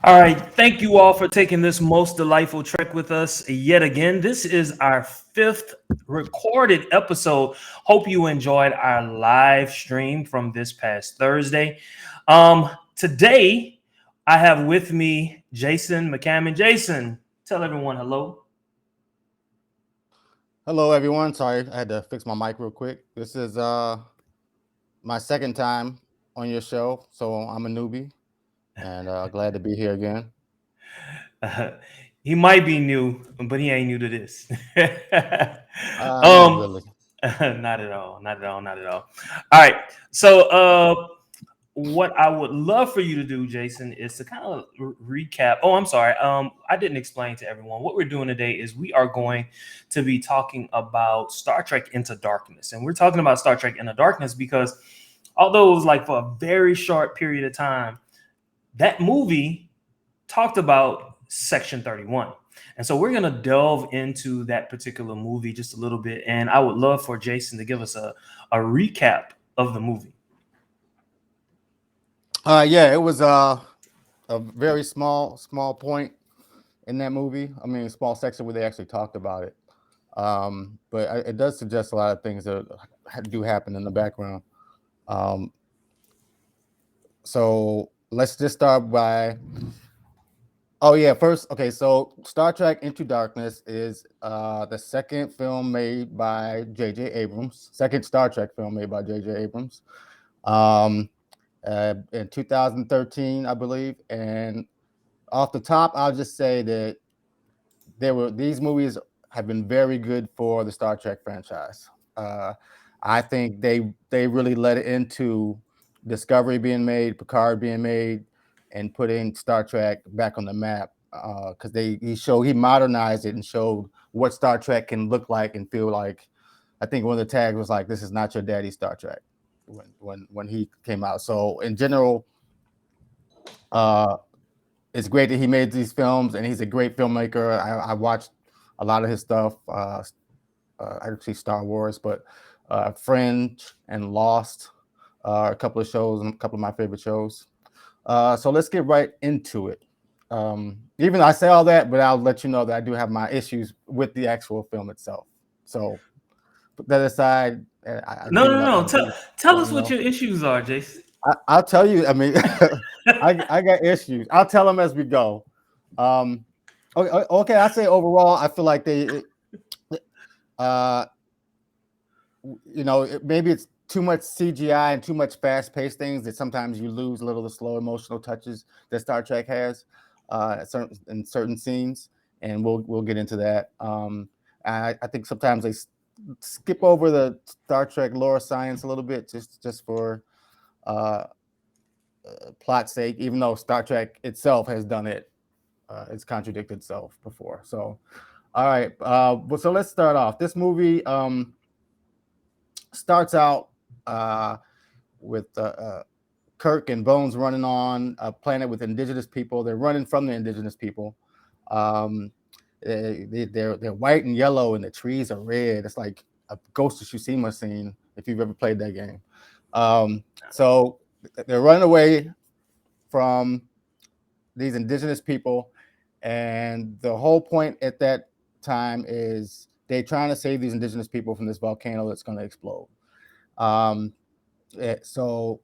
All right. Thank you all for taking this most delightful trek with us yet again. This is our fifth recorded episode. Hope you enjoyed our live stream from this past Thursday. Today, I have with me Jason McCammon. Jason, tell everyone hello. Hello, everyone. Sorry, I had to fix my mic real quick. This is my second time on your show, so I'm a newbie, and glad to be here again. Uh, he might be new, but he ain't new to this. Not um, really. not at all. Not at all. Not at all. All right. So, what I would love for you to do, Jason, is to kind of recap. Oh, I'm sorry. I didn't explain to everyone what we're doing today. Is we are going to be talking about Star Trek Into Darkness, and we're talking about Star Trek Into Darkness because although it was like for a very short period of time, that movie talked about Section 31. And so we're going to delve into that particular movie just a little bit. And I would love for Jason to give us a recap of the movie. Yeah, it was a very small point in that movie. I mean, a small section where they actually talked about it. But it does suggest a lot of things that do happen in the background. Um, so let's just start by. Oh yeah, first, okay, so Star Trek Into Darkness is the second film made by J.J. Abrams, second Star Trek film made by J.J. Abrams, um, in 2013, I believe. And off the top, I'll just say that these movies have been very good for the Star Trek franchise. Uh, I think they really led into Discovery being made, Picard being made, and putting Star Trek back on the map. Because he modernized it and showed what Star Trek can look like and feel like. I think one of the tags was like, "This is not your daddy's Star Trek," when he came out. So in general, uh, it's great that he made these films, and he's a great filmmaker. I watched a lot of his stuff. Actually, Star Wars, but Fringe and Lost, a couple of shows, and a couple of my favorite shows. So let's get right into it. Even though I say all that, but I'll let you know that I do have my issues with the actual film itself. So put that aside. I No, give no, it no. up. Tell Let us me what know. your issues are, Jason. I'll tell you. I mean, I got issues. I'll tell them as we go. Um, okay. I say overall, I feel like uh, maybe it's too much CGI and too much fast-paced things that sometimes you lose a little of the slow emotional touches that Star Trek has in certain scenes, and we'll get into that. I think sometimes they skip over the Star Trek lore science a little bit just for uh, plot sake, even though Star Trek itself has done it. It's contradicted itself before. So, all right. So let's start off. This movie starts out uh, with Kirk and Bones running on a planet with indigenous people. They're running from the indigenous people. Um, they're white and yellow, and the trees are red. It's like a Ghost of Tsushima scene if you've ever played that game. So they're running away from these indigenous people, and the whole point at that time is they're trying to save these indigenous people from this volcano that's going to explode. Um, so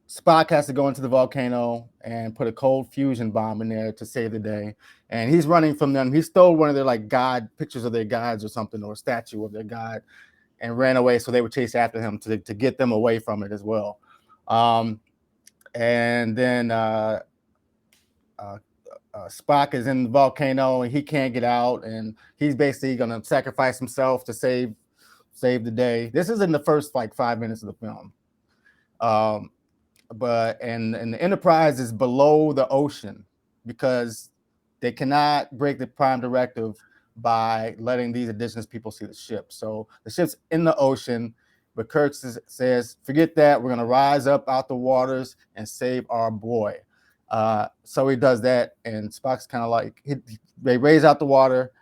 Spock has to go into the volcano and put a cold fusion bomb in there to save the day. And he's running from them. He stole one of their like god pictures of their gods or something, or a statue of their god, and ran away. So they would chase after him to get them away from it as well. Um, and then uh, Spock is in the volcano and he can't get out, and he's basically going to sacrifice himself to save the day. This is in the first like 5 minutes of the film. Um, and the Enterprise is below the ocean because they cannot break the prime directive by letting these indigenous people see the ship. So the ship's in the ocean, but Kirk says, "Forget that. We're gonna rise up out the waters and save our boy." So he does that, and Spock's kind of like they raise out the water,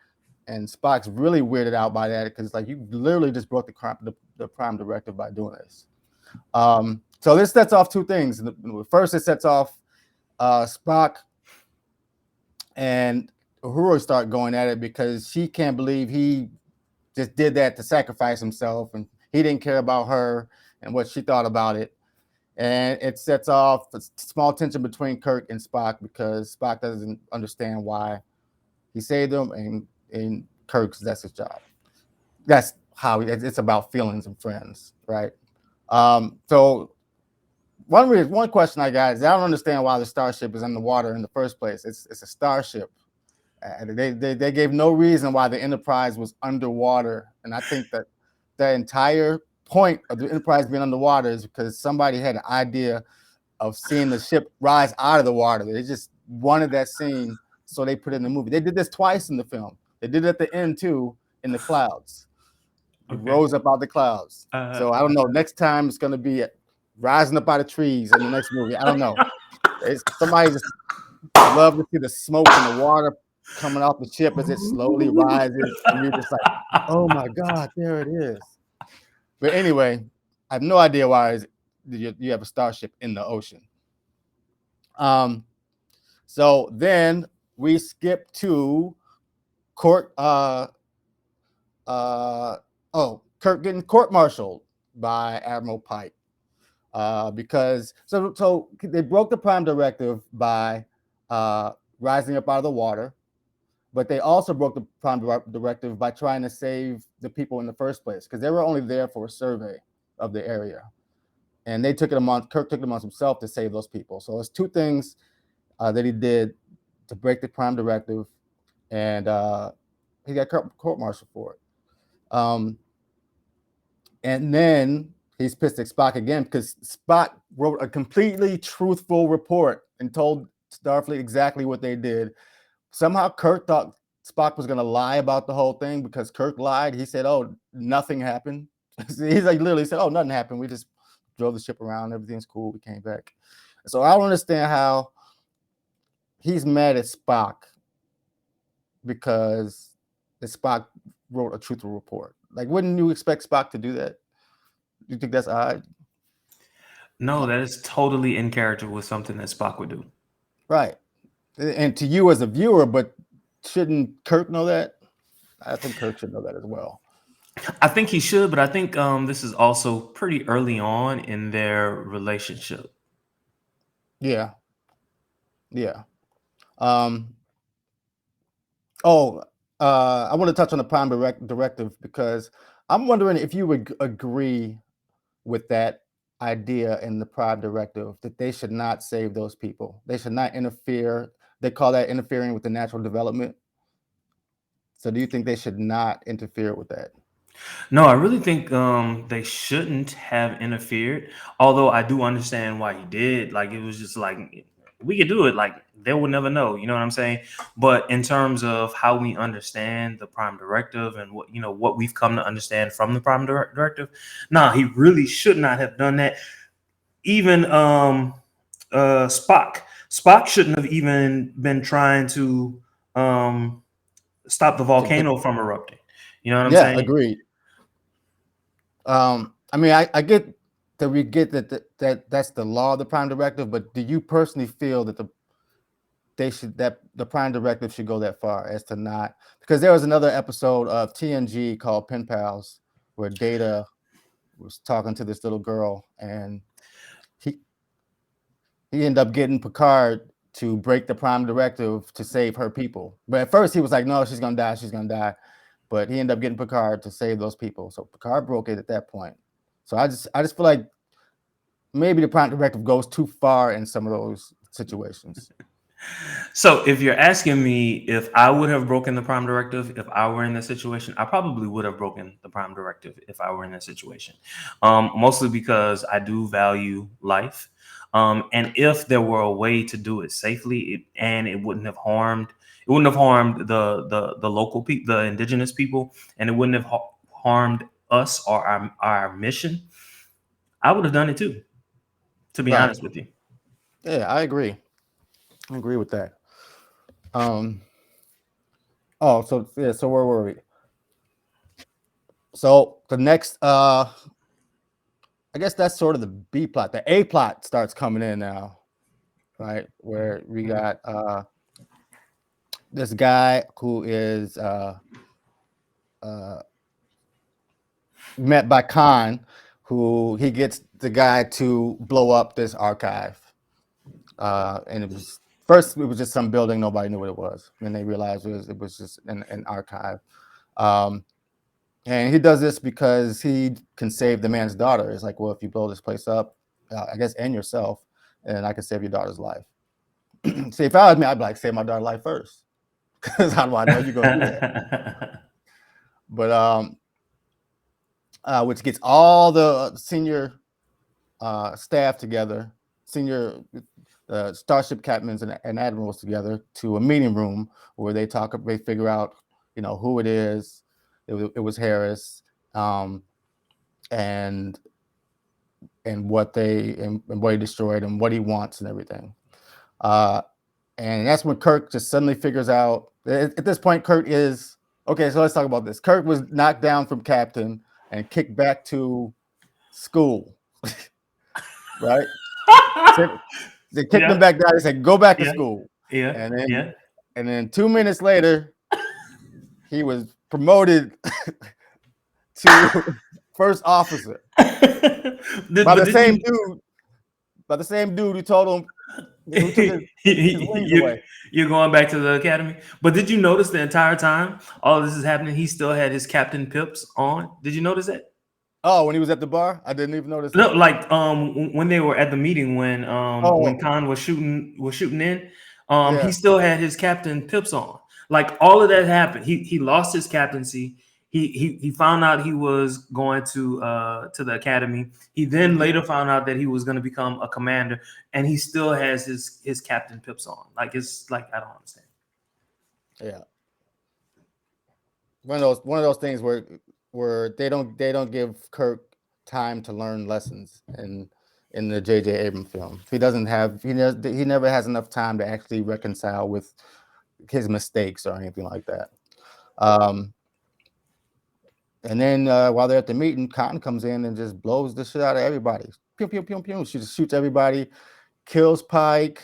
and Spock's really weirded out by that because like you literally just broke the prime directive by doing this. So this sets off two things. First, it sets off Spock and Uhura start going at it because she can't believe he just did that to sacrifice himself, and he didn't care about her and what she thought about it. And it sets off a small tension between Kirk and Spock because Spock doesn't understand why he saved him, and Kirk's that's his job. That's how it's about feelings and friends, right? So one question I got is I don't understand why the starship is underwater in the first place. It's a starship. They gave no reason why the Enterprise was underwater, and I think that the entire point of the Enterprise being underwater is because somebody had an idea of seeing the ship rise out of the water. They just wanted that scene, so they put it in the movie. They did this twice in the film. They did it at the end too, in the clouds. It Okay. rose up out the clouds. So I don't know. Next time it's gonna be rising up out of trees in the next movie. I don't know. Somebody just love to see the smoke and the water coming off the ship as it slowly rises, and you're just like, "Oh my God, there it is." But anyway, I have no idea why you have a starship in the ocean. Um, so then we skip to court. Uh, Kirk getting court-martialed by Admiral Pike because so they broke the Prime Directive by rising up out of the water, but they also broke the Prime Directive by trying to save the people in the first place because they were only there for a survey of the area, and they took it upon Kirk took it upon himself to save those people. So it's two things that he did to break the Prime Directive, and he got court-martialed for it. And then he's pissed at Spock again because Spock wrote a completely truthful report and told Starfleet exactly what they did. Somehow Kirk thought Spock was going to lie about the whole thing because Kirk lied. He said, "Oh, nothing happened." He's like literally said, "Oh, nothing happened. We just drove the ship around. Everything's cool. We came back." So I don't understand how he's mad at Spock because the Spock wrote a truthful report. Like, wouldn't you expect Spock to do that? You think that's odd? No, that is totally in character with something that Spock would do. Right. And to you as a viewer, but shouldn't Kirk know that? I think Kirk should know that as well. I think he should, but I think this is also pretty early on in their relationship. Yeah. Yeah. Um, oh, I want to touch on the Prime Directive because I'm wondering if you would agree with that idea in the Prime Directive that they should not save those people. They should not interfere. They call that interfering with the natural development. So do you think they should not interfere with that? No, I really think they shouldn't have interfered. Although I do understand why he did. Like it was just like we could do it. Like they will never know. You know what I'm saying? But in terms of how we understand the Prime Directive and what what we've come to understand from the Prime Directive, nah, he really should not have done that. Even Spock shouldn't have even been trying to stop the To get volcano from erupting. You know what I'm Yeah, saying? agreed. I mean, I get that we get that that's the law of the Prime Directive, but do you personally feel that the Prime Directive should go that far as to not? Because there was another episode of TNG called Pen Pals where Data was talking to this little girl, and he he ended up getting Picard to break the Prime Directive to save her people. But at first he was like, "No, she's gonna die. She's gonna die." But he ended up getting Picard to save those people. So Picard broke it at that point. So I just feel like maybe the Prime Directive goes too far in some of those situations. So, if you're asking me if I would have broken the Prime Directive if I were in that situation, I probably would have broken the Prime Directive if I were in that situation. Mostly because I do value life, and if there were a way to do it safely, and it wouldn't have harmed the local people, the indigenous people, and it wouldn't have harmed us or our mission. I would have done it too. To be Right. honest with you. Yeah, I agree. I agree with that. Um. Oh, so yeah. So where were we? So the next, I guess that's sort of the B plot. The A plot starts coming in now. right? Where we got this guy who is uh, met by Khan, who he gets the guy to blow up this archive. And it was first it was just some building, nobody knew what it was. Then they realized it was just an archive. Um, and he does this because he can save the man's daughter. It's like, well, if you blow this place up, I guess, and yourself, and I can save your daughter's life. See, if I was me, I'd be like, save my daughter's life first, because how do I know you're gonna do that? But which gets all the senior staff together, senior starship captains and admirals together to a meeting room where they figure out, who it is. It was Harris, and what he destroyed and what he wants and everything. And that's when Kirk just suddenly figures out. At this point, Kirk is okay. So let's talk about this. Kirk was knocked down from captain and kicked back to school, right? They kicked him back down. They said, "Go back to school." Yeah. And then 2 minutes later, he was promoted to first officer by the same dude who told him, who took his wings away. You're going back to the academy. But did you notice the entire time all of this is happening, he still had his Captain Pips on? Did you notice that? Oh, when he was at the bar, I didn't even notice No, that. like when they were at the meeting when Khan was shooting in, he Yeah. still had his Captain Pips on. Like all of that happened. He lost his captaincy. He found out he was going to the academy. He then later found out that he was going to become a commander, and he still has his Captain Pips on. Like it's like I don't understand. Yeah. One of those things where they don't give Kirk time to learn lessons in the J.J. Abrams film. He never has enough time to actually reconcile with his mistakes or anything like that. And then while they're at the meeting, Cotton comes in and just blows the shit out of everybody. Pew pew pew pew. She just shoots everybody, kills Pike.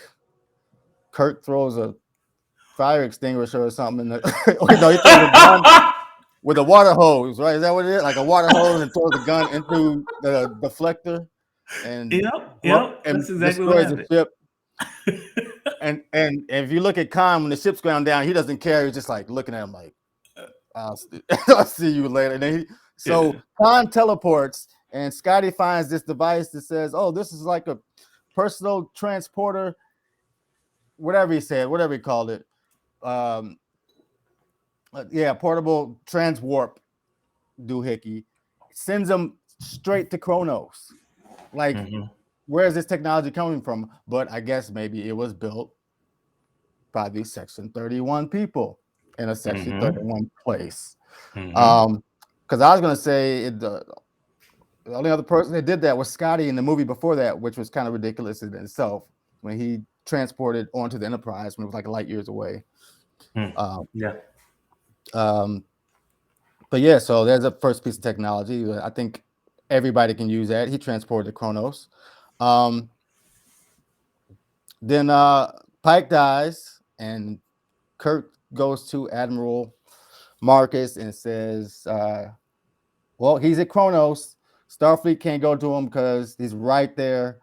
Kirk throws a fire extinguisher or something. No, he throws a gun with a water hose, right? Is that what it is? Like a water hose, and throws the gun into the deflector and Yep. That's exactly what destroys the happened. ship. And if you look at Khan when the ship's going down, he doesn't care. He's just like looking at him like, I'll see you later. And then Khan teleports, and Scotty finds this device that says, "Oh, this is like a personal transporter," whatever he said, whatever he called it. Portable transwarp doohickey. Sends him straight to Kronos. Like, where is this technology coming from? But I guess maybe it was built by these Section 31 people in a Section 31 place. Because I was going to say the only other person that did that was Scotty in the movie before that, which was kind of ridiculous in itself, when he transported onto the Enterprise when it was like light years away. But yeah, so there's a first piece of technology. I think everybody can use that. He transported Kronos. Then Pike dies, and Kirk goes to Admiral Marcus and says, well, he's at Kronos. Starfleet can't go to him because he's right there.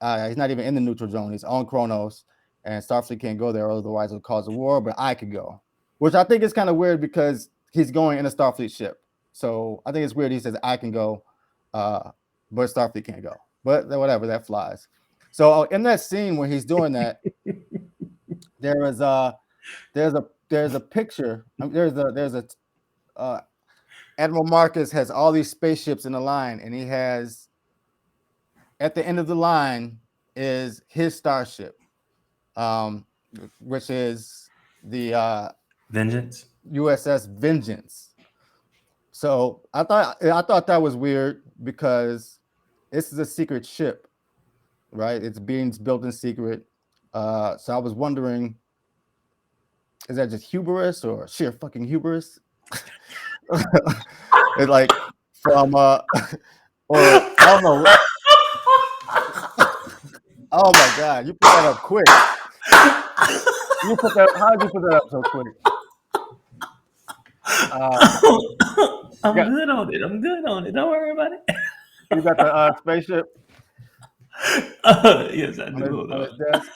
He's not even in the neutral zone. He's on Kronos, and Starfleet can't go there, otherwise it'll cause a war, but I could go. Which I think is kind of weird because he's going in a Starfleet ship. So I think it's weird he says, I can go, but Starfleet can't go. But whatever, that flies. So in that scene where he's doing that, there's a picture. Admiral Marcus has all these spaceships in a line, and he has, at the end of the line is his starship, which is the Vengeance. USS Vengeance. So I thought that was weird because this is a secret ship, right? It's being built in secret. So I was wondering, is that just hubris or sheer fucking hubris? It's like from or I don't know. Oh my God, you put that up quick. You put that. How did you put that up so quick? Uh, you I'm got good on it. I'm good on it. Don't worry about it. you got the spaceship Yes, I do. Hold on on. his desk.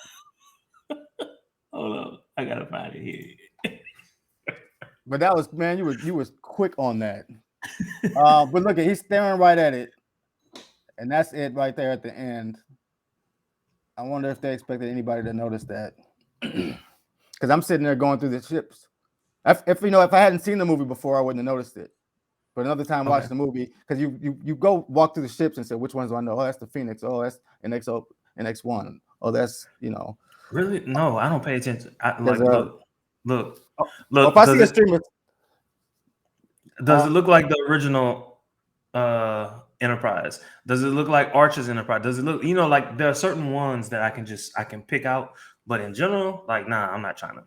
Hold on. I gotta find it here. But that was man, you was quick on that. But look, he's staring right at it, and that's it right there at the end. I wonder if they expected anybody to notice that, because I'm sitting there going through the ships. If if I hadn't seen the movie before, I wouldn't have noticed it. But another time Okay. watching the movie, because you go walk through the ships and say which ones do I know? Oh, that's the Phoenix. Oh, that's NX1. Oh, that's Really? No, I don't pay attention. I there's like a. look, Or if I look. see a streamer, Does huh? it look like the original Enterprise? Does it look like Archer's Enterprise? Does it look, like there are certain ones that I can pick out, but in general, like nah, I'm not trying to.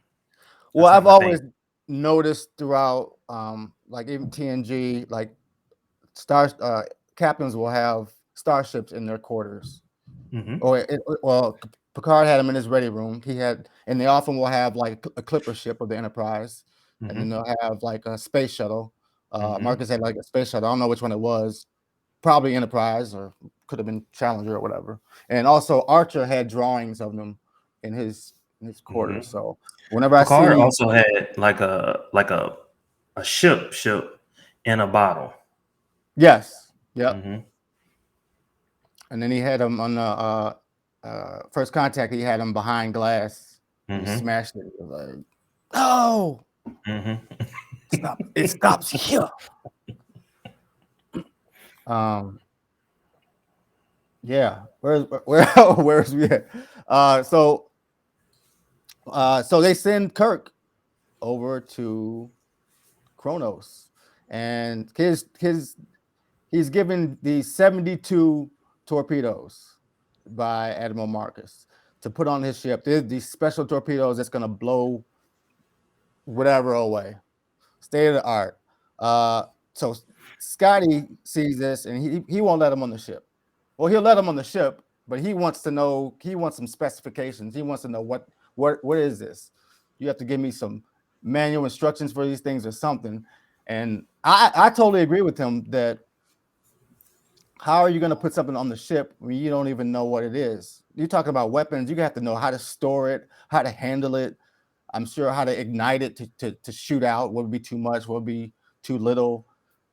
Well, That's not I've my thing. always noticed throughout, like even TNG, like star captains will have starships in their quarters. Mm-hmm. Well, Picard had them in his ready room. And they often will have like a clipper ship of the Enterprise, and then Mm-hmm. they'll have like a space shuttle. Mm-hmm. Marcus had like a space shuttle. I don't know which one it was. Probably Enterprise or could have been Challenger or whatever. And also Archer had drawings of them in his quarters. Mm-hmm. So whenever I Picard see, also had like a ship in a bottle. yes, yep. Mm-hmm. And then he had him on the first contact. He had him behind glass. He Mm-hmm. smashed it. It was like, no, Mm-hmm. stop! It stops here. Um, yeah. Where's we at? So so they send Kirk over to Kronos, and he's given these 72 torpedoes by Admiral Marcus to put on his ship. There's these special torpedoes that's going to blow whatever away. State of the art. So Scotty sees this and he won't let him on the ship. Well, he'll let him on the ship, but he wants to know, he wants some specifications. He wants to know what is this? You have to give me some manual instructions for these things or something. And I totally agree with him that how are you going to put something on the ship when you don't even know what it is? You're talking about weapons. You have to know how to store it, how to handle it. I'm sure how to ignite it to shoot out. What would be too much? What would be too little?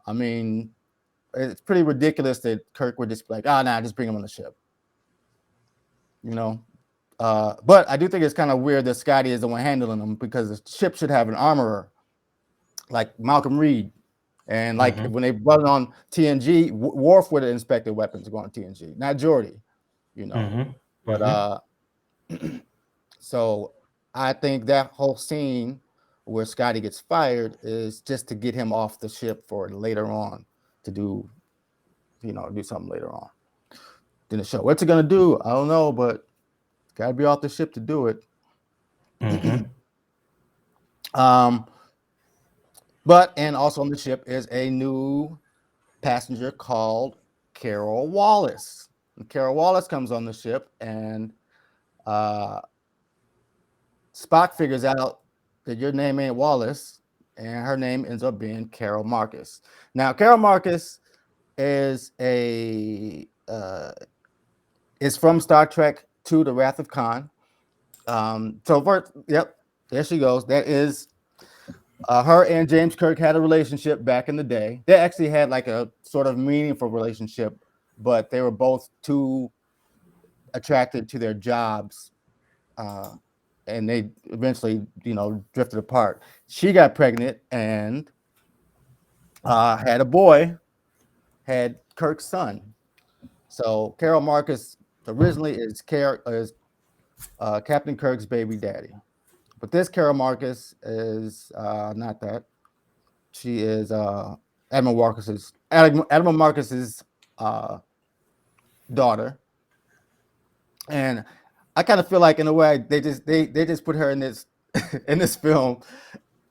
I mean, it's pretty ridiculous that Kirk would just be like, nah, just bring him on the ship. You know? But I do think it's kind of weird that Scotty is the one handling them because the ship should have an armorer like Malcolm Reed. And like Mm-hmm. when they run on TNG, Worf would have inspected weapons going on TNG, not Geordi, you know. Mm-hmm. But Mm-hmm. so I think that whole scene where Scotty gets fired is just to get him off the ship for later on to do something later on. Then the show. What's it gonna do? I don't know, but it's gotta be off the ship to do it. Mm-hmm. um, but and also on the ship is a new passenger called Carol Wallace. And Carol Wallace comes on the ship, and uh, Spock figures out that your name ain't Wallace, and her name ends up being Carol Marcus. Now, Carol Marcus is is from Star Trek to The Wrath of Khan. So first, yep, there she goes. That is her and James Kirk had a relationship back in the day. They actually had like a sort of meaningful relationship, but they were both too attracted to their jobs, uh, and they eventually, drifted apart. She got pregnant and had a boy, had Kirk's son. So Carol Marcus originally is Captain Kirk's baby daddy, but this Carol Marcus is not that. She is Admiral Marcus's uh, daughter, and I kind of feel like in a way they just put her in this in this film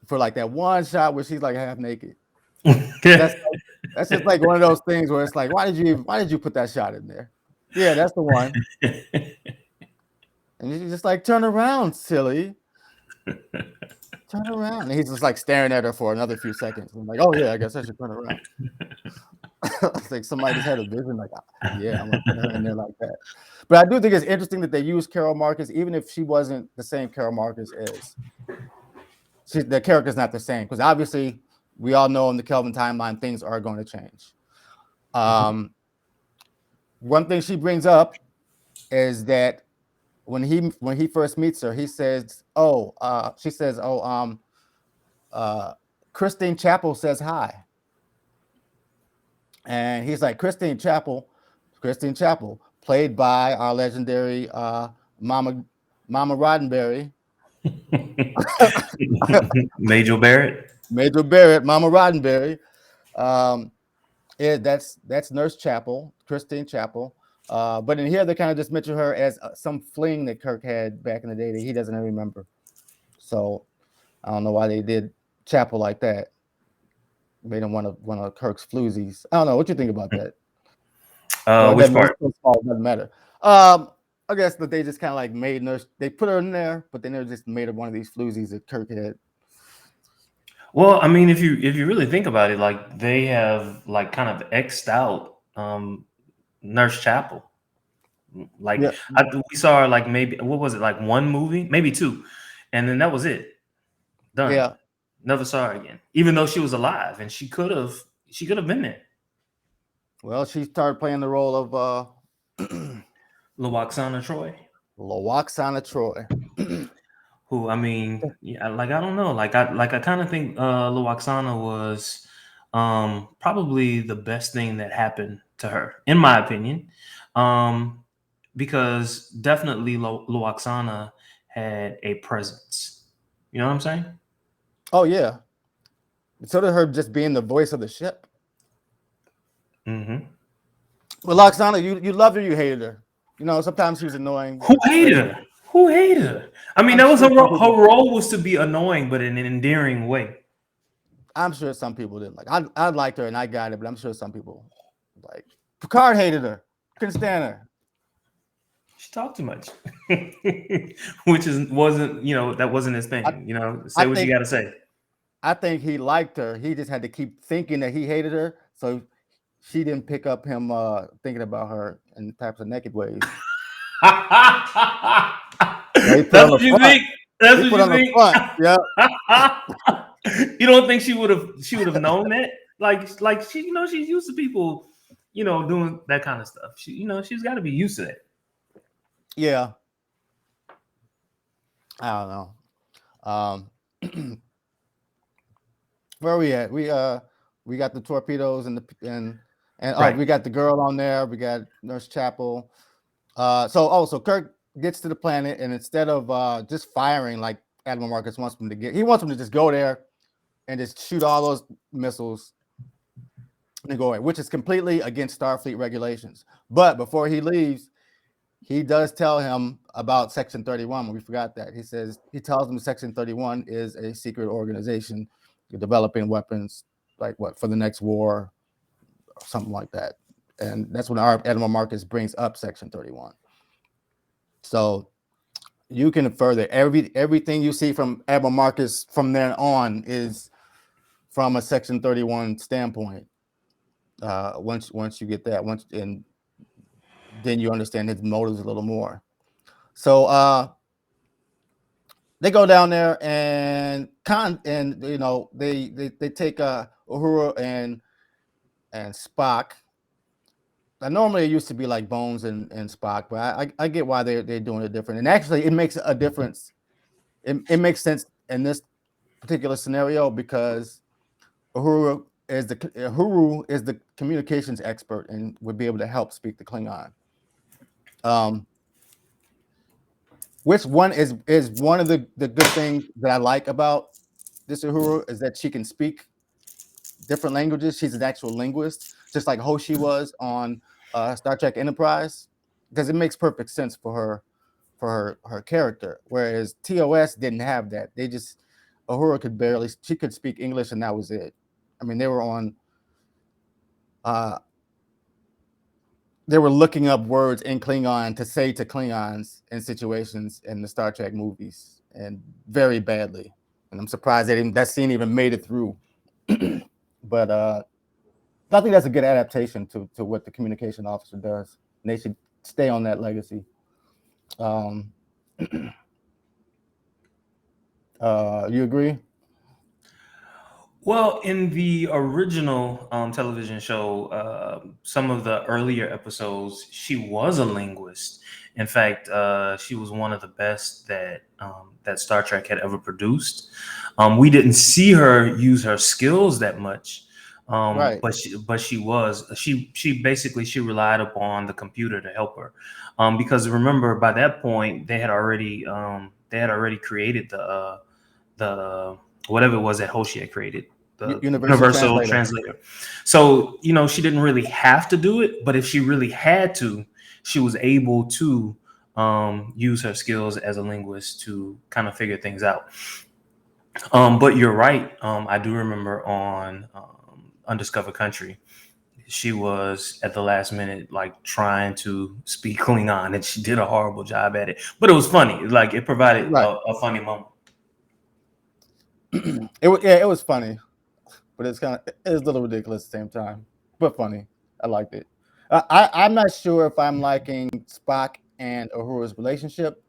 for like that one shot where she's like half naked. That's that's just like one of those things where it's like, why did you put that shot in there? Yeah, that's the one. And she's just like, turn around, silly. Turn around. And he's just like staring at her for another few seconds. I'm like, oh yeah, I guess I should turn around. It's like somebody just had a vision, like, yeah, I'm gonna put her in there like that. But I do think it's interesting that they use Carol Marcus, even if she wasn't the same Carol Marcus as the character's not the same. Because obviously we all know in the Kelvin timeline things are going to change. Mhm. One thing she brings up is that when he first meets her, he says, "Oh, she says, oh, uh, Christine Chapel says hi," and he's like, Christine Chapel, played by our legendary Mama Mama Roddenberry, Major Barrett. Major Barrett, Mama Roddenberry. Um, that's Nurse Chapel, Christine Chapel. But in here, they kind of just mention her as some fling that Kirk had back in the day that he doesn't remember. So I don't know why they did Chapel like that. Made him one of Kirk's floozies. I don't know what you think about that. Well, it Which doesn't. It's part? so small, it doesn't matter. I guess that they just kind of like made Nurse. They put her in there, but then they just made her one of these floozies that Kirk had. Well, I mean, if you really think about it, like they have like kind of xed out Nurse Chapel. Like Yeah, we saw her like maybe what was it like one movie, maybe two, and then that was it. Done. yeah. Never saw her again. Even though she was alive and she could have been there. Well, she started playing the role of Lawaxana Troy, Loaxana Troy. who I mean, yeah, like I don't know, like I kind of think Lawaxana was probably the best thing that happened to her, in my opinion, um, because definitely Lawaxana had a presence. You know what I'm saying? Oh yeah. So did her just being the voice of the ship. Hmm. Well, Loxana, you loved her, you hated her. You know, sometimes she was annoying, Who but hated her? Who hated her? I mean, I'm that was sure some her people. role was to be annoying, but in an endearing way. I'm sure some people didn't like. I liked her and I got it, but I'm sure some people like Picard hated her, couldn't stand her. She talked too much, which is wasn't that wasn't his I, thing. I Say what you think got to say. I think he liked her. He just had to keep thinking that he hated her, so she didn't pick up him thinking about her in types of naked ways. So he put That's on the what you front. think. That's He what put you on the think. front. Yeah. You don't think she would have known that? Like she she's used to people doing that kind of stuff. She's got to be used to that. Yeah. I don't know. Um, where are we at? We got the torpedoes and oh, Right. we got the girl on there. We got Nurse Chapel. So Kirk gets to the planet, and instead of just firing like Admiral Marcus wants him to get, he wants him to just go there and just shoot all those missiles and go away, which is completely against Starfleet regulations. But before he leaves, he does tell him about Section 31. We forgot that. He tells him Section 31 is a secret organization developing weapons, like what, for the next war or something like that. And that's when our Admiral Marcus brings up Section 31. So you can infer that everything you see from Admiral Marcus from then on is from a Section 31 standpoint. Once you get that, once and then you understand his motives a little more. So they go down there and they take Uhura and Spock. Normally it used to be like Bones and Spock, but I get why they're doing it different. And actually, it makes a difference. It makes sense in this particular scenario because Uhuru is the communications expert and would be able to help speak the Klingon. Um, which one is one of the good things that I like about this Uhuru is that she can speak different languages. She's an actual linguist, just like Hoshi was on Star Trek Enterprise, because it makes perfect sense for her character. Whereas TOS didn't have that. They just Uhura she could speak English and that was it. I mean, they were on uh, they were looking up words in Klingon to say to Klingons in situations in the Star Trek movies, and very badly. And I'm surprised that scene even made it through. But I think that's a good adaptation to what the communication officer does. And they should stay on that legacy. Um, you agree? Well, in the original television show, some of the earlier episodes, she was a linguist. In fact, she was one of the best that Star Trek had ever produced. We didn't see her use her skills that much, Right. but she basically she relied upon the computer to help her, because remember by that point they had already created the whatever it was that Hoshi had created, the Universal universal translator. translator. So, she didn't really have to do it, but if she really had to, she was able to use her skills as a linguist to kind of figure things out. But you're right. I do remember on Undiscovered Country, she was at the last minute like trying to speak Klingon, and she did a horrible job at it. But it was funny. Like it provided Right. a funny moment. It was funny, but it's a little ridiculous at the same time, but funny. I liked it. I'm not sure if I'm liking Spock and Uhura's relationship,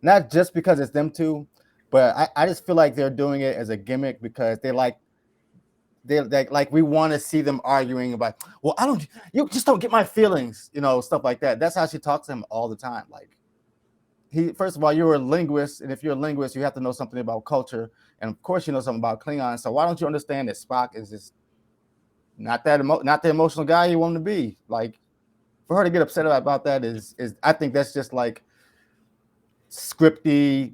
not just because it's them two, but I just feel like they're doing it as a gimmick because they like we want to see them arguing about, well, I don't, you just don't get my feelings, stuff like that. That's how she talks to him all the time. Like, first of all, you're a linguist, and if you're a linguist, you have to know something about culture, and of course, you know something about Klingon. So why don't you understand that Spock is just not the emotional guy you want him to be? Like, for her to get upset about that is I think that's just like scripty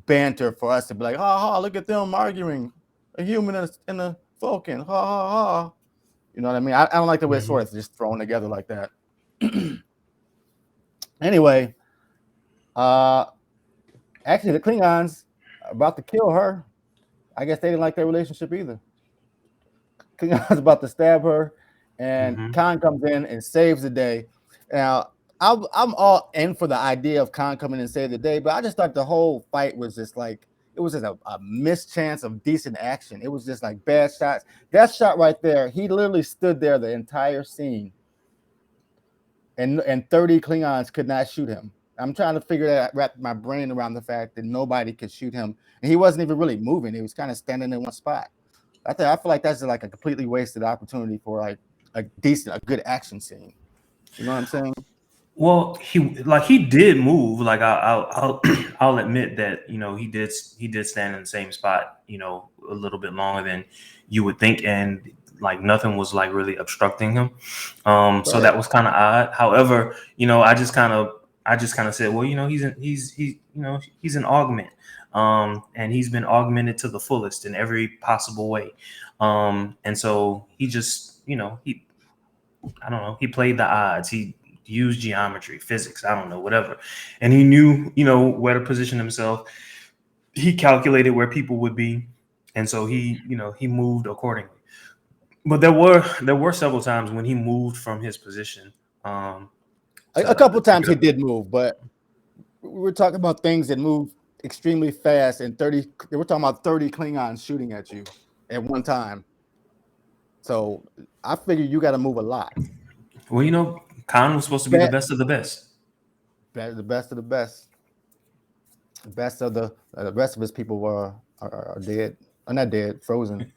banter for us to be like, ha ha, look at them arguing, a human and a Vulcan, ha ha ha. You know what I mean? I don't like the way Mhm. sort of just thrown together like that. Anyway, uh, actually, the Klingons are about to kill her. I guess they didn't like their relationship either. Klingons about to stab her, and Mhm. Khan comes in and saves the day. Now, I'm all in for the idea of Khan coming and save the day, but I just thought the whole fight was just like it was just a mischance of decent action. It was just like bad shots. That shot right there, he literally stood there the entire scene, and 30 Klingons could not shoot him. I'm trying to wrap my brain around the fact that nobody could shoot him, and he wasn't even really moving. He was kind of standing in one spot. I feel like that's like a completely wasted opportunity for like a good action scene. You know what I'm saying? Well, he did move. Like I'll I'll admit that he did stand in the same spot a little bit longer than you would think, and like nothing was like really obstructing him. So Right. that was kind of odd. However, I just kind of said, well, he's an augment, and he's been augmented to the fullest in every possible way, and so he just he I don't know. He played the odds. He used geometry, physics, I don't know, whatever. And he knew, where to position himself. He calculated where people would be. And so he moved accordingly. But there were several times when he moved from his position um A to couple to times he go. did move, but we're talking about things that move extremely fast, and 30. We're talking about 30 Klingons shooting at you at one time. So I figure you got to move a lot. Well, Khan was supposed to be the Best, best of the best. the best of the best. The best of the rest of his people are dead. Are not dead, frozen.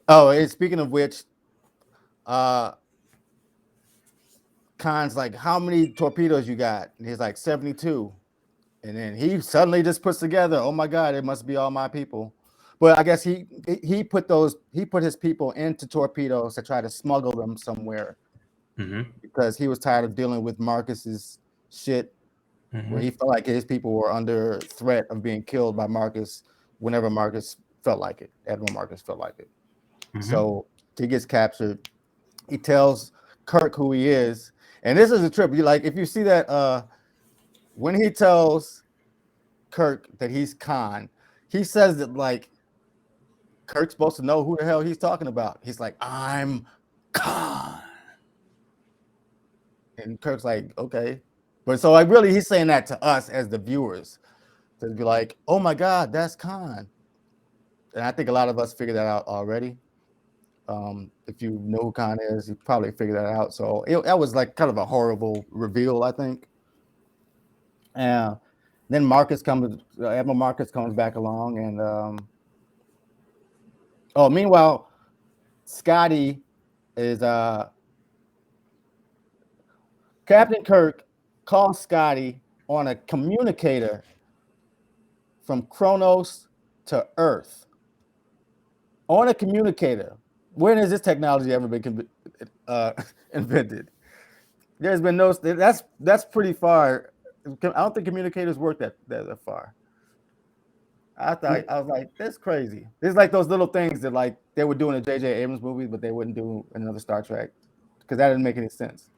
Oh, and speaking of which, uh, Khan's like, how many torpedoes you got? And he's like, 72. And then he suddenly just puts together, oh my God, it must be all my people. But I guess he put his people into torpedoes to try to smuggle them somewhere Hmm. because he was tired of dealing with Marcus's shit, where Hmm. he felt like his people were under threat of being killed by Marcus whenever Marcus felt like it. Admiral Marcus felt like it. Hmm. So he gets captured. He tells Kirk who he is. And this is a trip. You like if you see that when he tells Kirk that he's Khan, he says that like Kirk's supposed to know who the hell he's talking about. He's like, I'm Khan. And Kirk's like, okay. But so like really he's saying that to us as the viewers to be like, oh my God, that's Khan. And I think a lot of us figured that out already. If you know who Khan is, you probably figured that out. So that was like kind of a horrible reveal, I think. And then Admiral Marcus comes back along, and meanwhile, Scotty is Captain Kirk calls Scotty on a communicator from Kronos to Earth on a communicator. When has this technology ever been invented? There's been no. That's pretty far. I don't think communicators work that far. I was like, that's crazy. It's like those little things that like they would do in the J.J. Abrams movies, but they wouldn't do in another Star Trek because that didn't make any sense.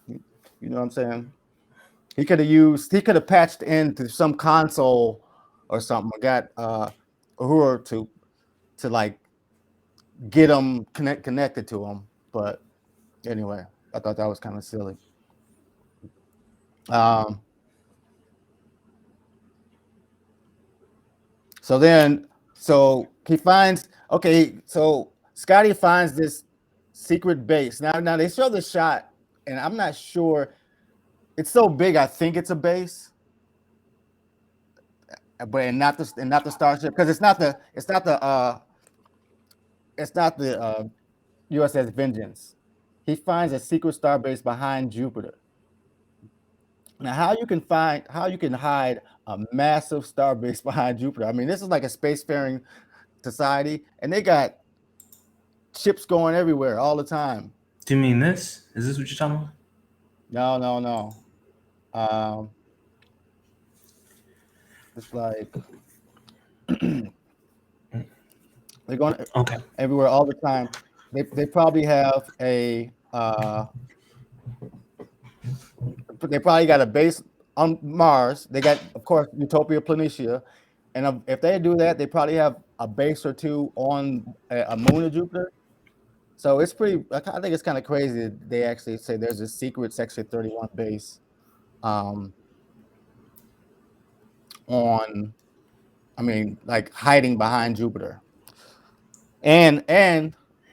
You know what I'm saying? He could have patched into some console or something. Or got Uhura to like get him connected to him. But anyway, I thought that was kind of silly. Um, so he finds okay. So Scotty finds this secret base. Now they show the shot, and I'm not sure. It's so big. I think it's a base, but not the starship because it's not the USS Vengeance. He finds a secret star base behind Jupiter. Now, how you can hide a massive star base behind Jupiter? I mean, this is like a spacefaring society, and they got ships going everywhere all the time. Do you mean this? Is this what you're talking about? No, no, no. Um, it's like they're going Okay. everywhere all the time. They probably have they probably got a base on Mars. They got, of course, Utopia Planitia, and if they do that, they probably have a base or two on a moon of Jupiter. So it's pretty. I think it's kind of crazy that they actually say there's a secret Section 31 base um, on. I mean, like hiding behind Jupiter, and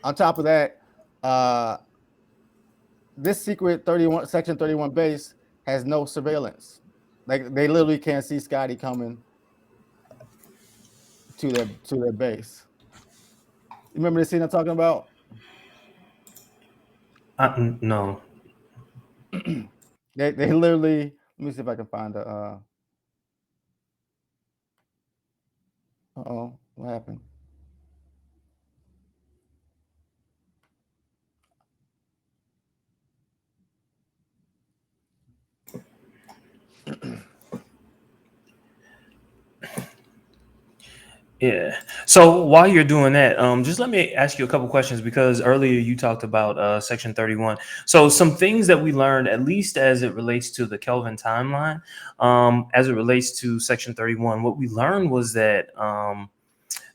on top of that, uh, this secret 31 Section 31 base has no surveillance. Like they literally can't see Scotty coming to their base. You remember the scene I'm talking about? No. They literally. Let me see if I can find the. Oh, what happened? Yeah. So while you're doing that, just let me ask you a couple questions because earlier you talked about Section 31. So some things that we learned, at least as it relates to the Kelvin timeline, as it relates to Section 31, what we learned was that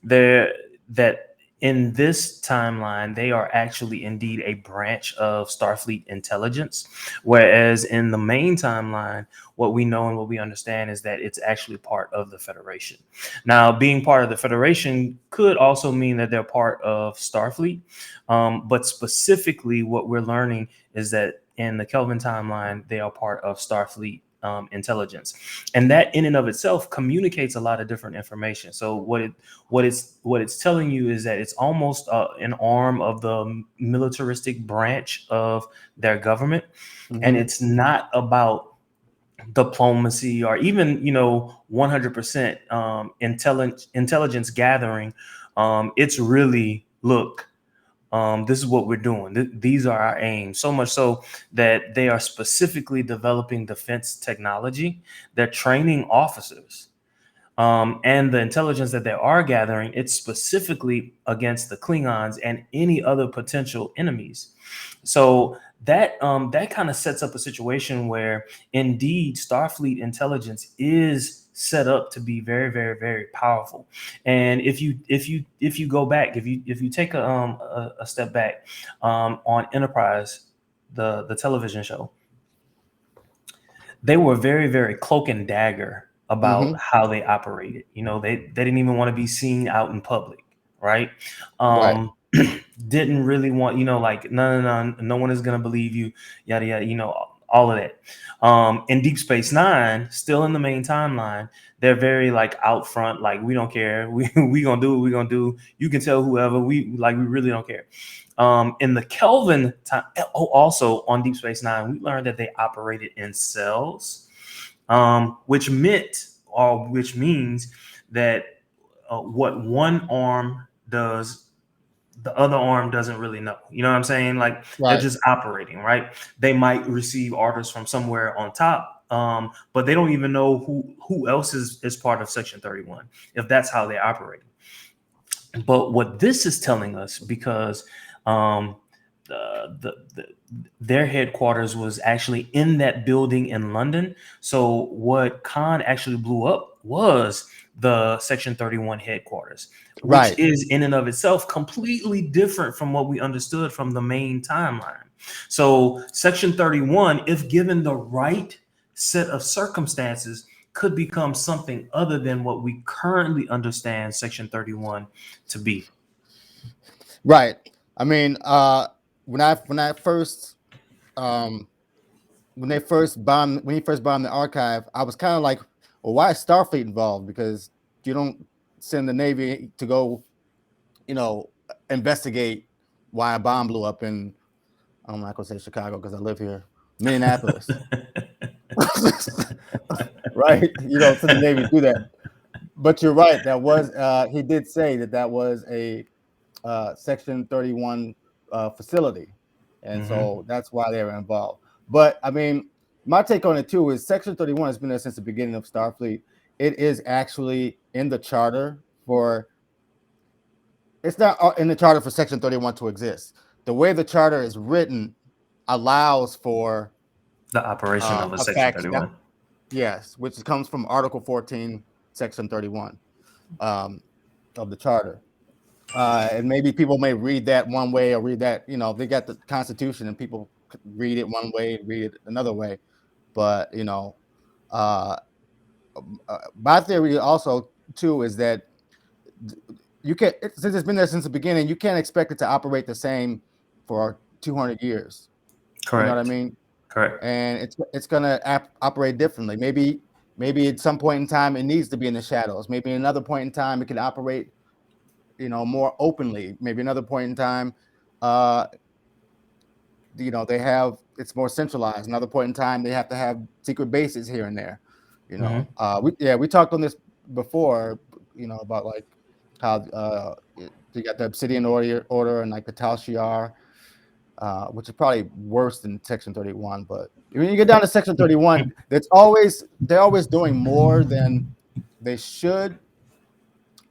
there that in this timeline they are actually indeed a branch of Starfleet intelligence, whereas in the main timeline what we know and what we understand is that it's actually part of the Federation. Now, being part of the Federation could also mean that they're part of Starfleet, but specifically what we're learning is that in the Kelvin timeline they are part of Starfleet intelligence, and that in and of itself communicates a lot of different information. So what it's telling you is that it's almost an arm of the militaristic branch of their government, and Mm-hmm. it's not about diplomacy or even 100% intelligence gathering. It's really, look, this is what we're doing. These are our aims. So much so that they are specifically developing defense technology. They're training officers. And the intelligence that they are gathering, it's specifically against the Klingons and any other potential enemies. So that kind of sets up a situation where indeed Starfleet intelligence is set up to be very, very, very powerful. And if you go back, if you take a step back on Enterprise, the television show, they were very, very cloak and dagger about Mm-hmm. how they operated. You know, they didn't even want to be seen out in public, right? Right. Didn't really want, you know, like no one is gonna believe you, yada yada, you know, all of that. In Deep Space Nine, still in the main timeline, they're very like out front, like we don't care, we gonna do what we gonna do. You can tell whoever we really don't care. In the Kelvin time, oh, also on Deep Space Nine, we learned that they operated in cells, which meant or which means that what one arm does, the other arm doesn't really know. You know what I'm saying? Like they're Right. just operating, right? They might receive orders from somewhere on top, but they don't even know who else is part of Section 31 if that's how they operate. But what this is telling us, because um, the their headquarters was actually in that building in London. So what Khan actually blew up was the Section 31 headquarters, which Right. is in and of itself completely different from what we understood from the main timeline. So Section 31, if given the right set of circumstances, could become something other than what we currently understand Section 31 to be. Right. I mean, when I first um when he first bombed the archive, I was kind of like, well, why is Starfleet involved? Because you don't send the Navy to go, you know, investigate why a bomb blew up in, I'm not gonna say Chicago because I live here, Minneapolis, right? You don't send the Navy to do that. But you're right. That was he did say that was a Section 31 facility, and Hmm. so that's why they were involved. But I mean, my take on it too is Section 31 has been there since the beginning of Starfleet. It is actually in the charter for. It's not in the charter for Section 31 to exist. The way the charter is written allows for The operation of a a Section fact. 31. Yes, which comes from Article 14, Section 31 um, of the charter. And maybe people may read that one way or read that, they got the Constitution and people read it one way, read it another way. But, uh, my theory also, too, is that you can't, since it's been there since the beginning, you can't expect it to operate the same for 200 years. You know what I Correct. mean? Correct. And it's gonna operate differently. Maybe at some point in time it needs to be in the shadows. Maybe another point in time it can operate, more openly. Maybe another point in time, uh, they have it's more centralized. Another point in time they have to have secret bases here and there. Hmm. We talked on this before. About like how you got the Obsidian order and like the Tal Shiar, which is probably worse than Section 31. But when you get down to Section 31, they're always doing more than they should.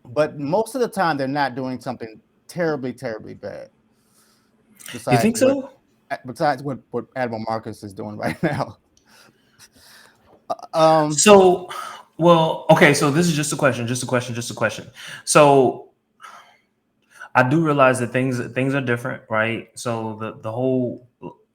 But most of the time, they're not doing something terribly, terribly bad. You Besides think what, so? besides what Admiral Marcus is doing right now. Um, So, well, okay. So this is just a question. Just a question. Just a question. So I do realize that things are different, right? So the whole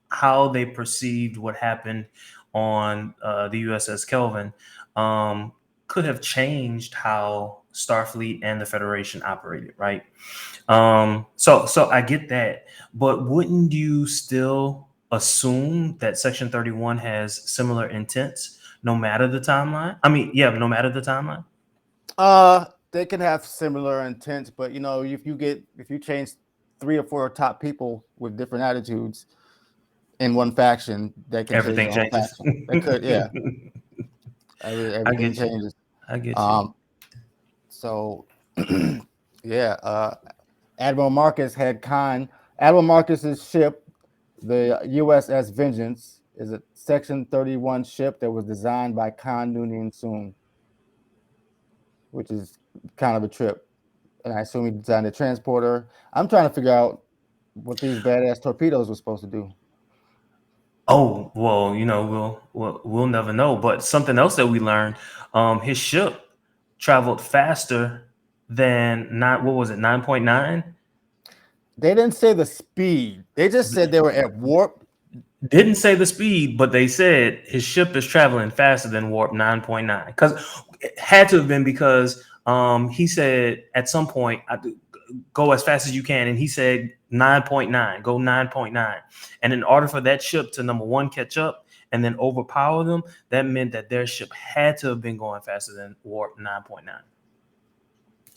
how they perceived what happened on the USS Kelvin um, could have changed how Starfleet and the Federation operated, right? So I get that, but wouldn't you still assume that Section 31 has similar intents, no matter the timeline? I mean, yeah, no matter the timeline. they can have similar intents, but if you change three or four top people with different attitudes in one faction, that can change Everything the whole changes. faction. That could, yeah, I everything get you. changes. I get you. Um, so yeah, Admiral Marcus had Khan. Admiral Marcus's ship, the USS Vengeance, is a Section 31 ship that was designed by Khan Noonien Soon, which is kind of a trip. And I assume he designed a transporter. I'm trying to figure out what these badass torpedoes were supposed to do. Oh well, we'll never know. But something else that we learned, his ship traveled faster than nine. What was it? 9.9. They didn't say the speed. They just said they were at warp. Didn't say the speed, but they said his ship is traveling faster than warp 9.9. Because it had to have been because he said at some point, go as fast as you can. And he said 9.9, go 9.9. And in order for that ship to, number one, catch up and then overpower them, that meant that their ship had to have been going faster than warp 9.9.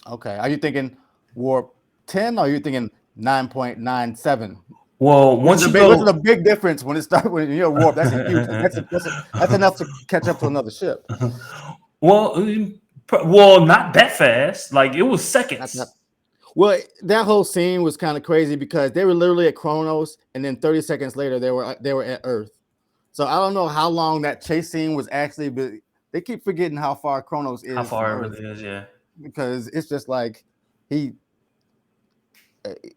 Okay. Are you thinking warp 10 or are you thinking 9.97? Well, once you Which is a go, big difference when it starts when you're warp. That's a huge. That's enough to catch up to another ship. well, not that fast. Like it was Not that. seconds. Well, that whole scene was kind of crazy because they were literally at Kronos, and then 30 seconds later they were at Earth. So I don't know how long that chase scene was actually, but they keep forgetting how far Kronos How is from far it Earth really is, yeah. because it's just like he,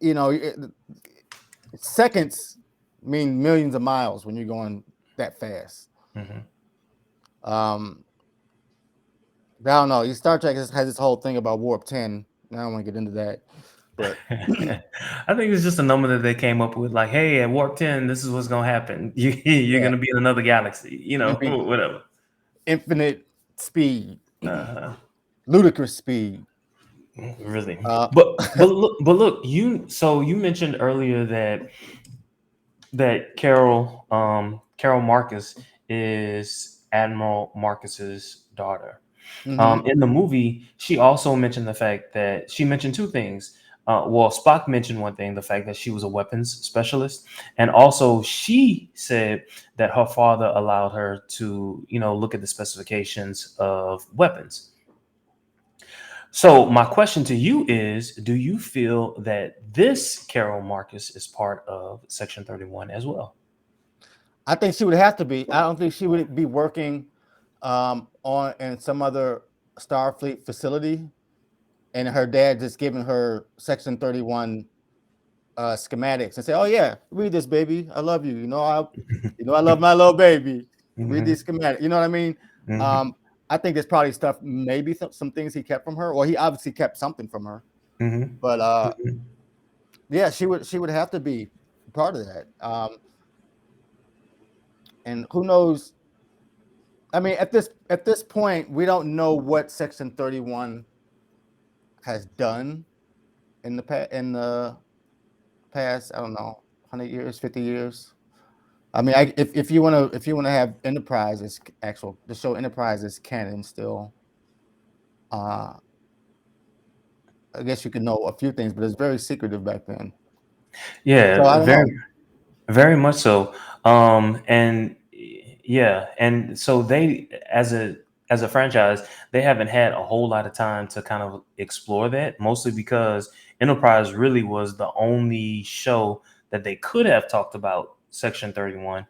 you know, seconds mean millions of miles when you're going that fast. Hmm. Um, I don't know. Star Trek has this whole thing about warp 10. I don't want to get into that, but I think it's just a number that they came up with. Like, hey, at warp 10, this is what's gonna happen. You're yeah, gonna be in another galaxy. you're gonna be Whatever. infinite speed, Uh, ludicrous speed. really. Uh, But look, you mentioned earlier that Carol Marcus is Admiral Marcus's daughter. mhm. In the movie, she also mentioned the fact that she mentioned two things. Well, Spock mentioned one thing, the fact that she was a weapons specialist, and also she said that her father allowed her to, look at the specifications of weapons. So my question to you is, do you feel that this Carol Marcus is part of Section 31 as well? I think she would have to be. I don't think she would be working on in some other Starfleet facility, and her dad just giving her Section 31 schematics and say, "Oh yeah, read this, baby. I love you. I love my little baby. Read Hmm. these schematics." You know what I mean? Hmm. Um, I think there's probably stuff, maybe some things he kept from her, or he obviously kept something from her. Hmm. But yeah, she would have to be part of that. And who knows? I mean, at this point, we don't know what Section 31 has done in the past. I don't know, 100 years, 50 years. I mean, if you want to have Enterprise as actual the show Enterprise is canon still. Uh, I guess you could know a few things, but it's very secretive back then. So I Yeah, don't know. very much so. And yeah, and so they, as a franchise, they haven't had a whole lot of time to kind of explore that, mostly because Enterprise really was the only show that they could have talked about Section 31,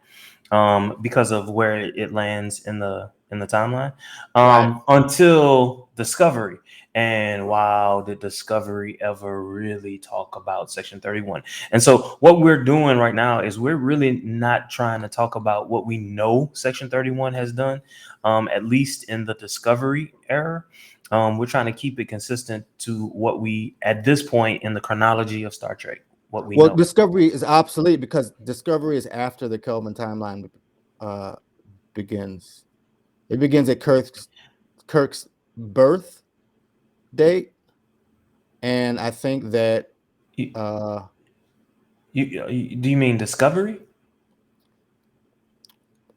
because of where it lands in the timeline, Right. until Discovery. And wow, did Discovery ever really talk about Section 31? And so, what we're doing right now is we're really not trying to talk about what we know Section 31 has done, at least in the Discovery era. We're trying to keep it consistent to what we, at this point in the chronology of Star Trek, what we Well, know. Discovery is obsolete because Discovery is after the Kelvin timeline uh, begins. It begins at Kirk's birth date, and I think that You, uh, do you mean Discovery?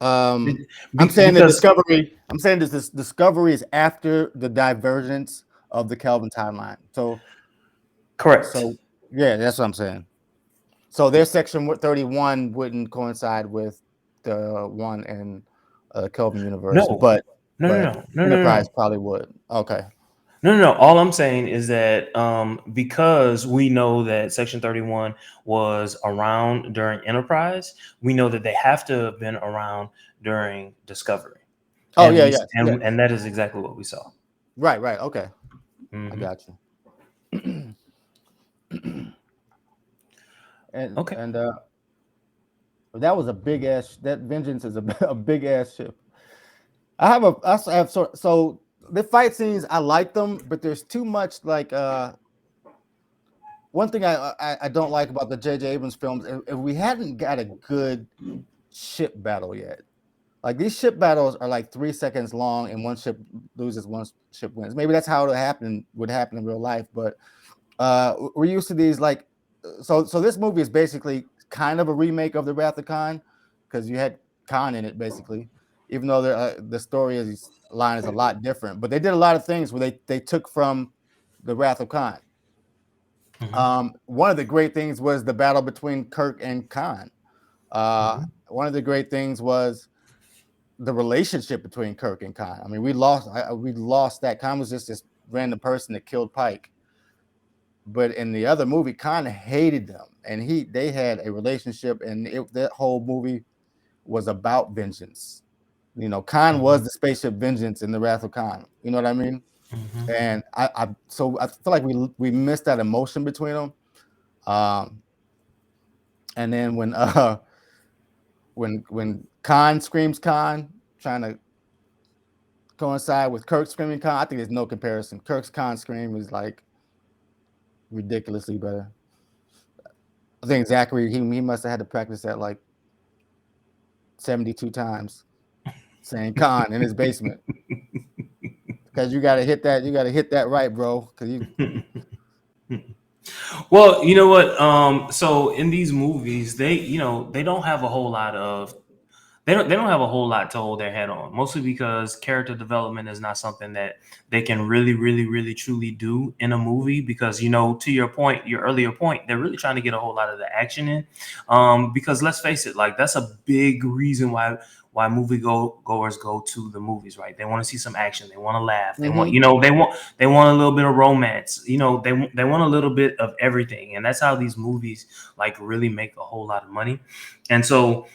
um, I'm Be, saying that because Discovery. I'm saying this Discovery is after the divergence of the Kelvin timeline. correct. So yeah, that's what I'm saying. So their section 31 wouldn't coincide with the one in Kelvin universe, No, but no, no, no. Enterprise probably would. Okay. No, no, no. All I'm saying is that, because we know that Section 31 was around during Enterprise, we know that they have to have been around during Discovery, Oh and yeah, we yes, and yes. that is exactly what we saw. Right, right. Okay, I Hmm. got you. and Okay. and that was a big ass. That Vengeance is a, a big ass ship. I have so the fight scenes I like them, but there's too much like one thing I don't like about the J.J. Abrams films, if we hadn't got a good ship battle yet. Like these ship battles are like 3 seconds long, and one ship loses, one ship wins. Maybe that's how would happen in real life, but we're used to these like. So this movie is basically kind of a remake of the Wrath of Khan because you had Khan in it basically, even though the story is line is a lot different. But they did a lot of things where they took from the Wrath of Khan. Hmm. One of the great things was the battle between Kirk and Khan. Hmm. One of the great things was the relationship between Kirk and Khan. I mean, we lost that. Khan was just this random person that killed Pike. But in the other movie, Khan hated them, and they had a relationship, and that whole movie was about vengeance. Khan was Hmm. the spaceship Vengeance in the Wrath of Khan. You know what I mean? Hmm. And I feel like we missed that emotion between them. Um, and then when Khan screams Khan, trying to coincide with Kirk screaming Khan, I think there's no comparison. Kirk's Khan scream is like ridiculously better. I think Zachary he must have had to practice that like 72 times saying Khan in his basement because you got to hit that right, bro. Because you Well, you know what? So in these movies, they don't have a whole lot of they don't have a whole lot to hold their head on. Mostly because character development is not something that they can really, really, really, truly do in a movie. Because to your point, your earlier point, they're really trying to get a whole lot of the action in. Because let's face it, like that's a big reason why goers go to the movies, right? They want to see some action. They want to laugh. They want, mm-hmm. they want a little bit of romance. They want a little bit of everything, and that's how these movies like really make a whole lot of money. And so,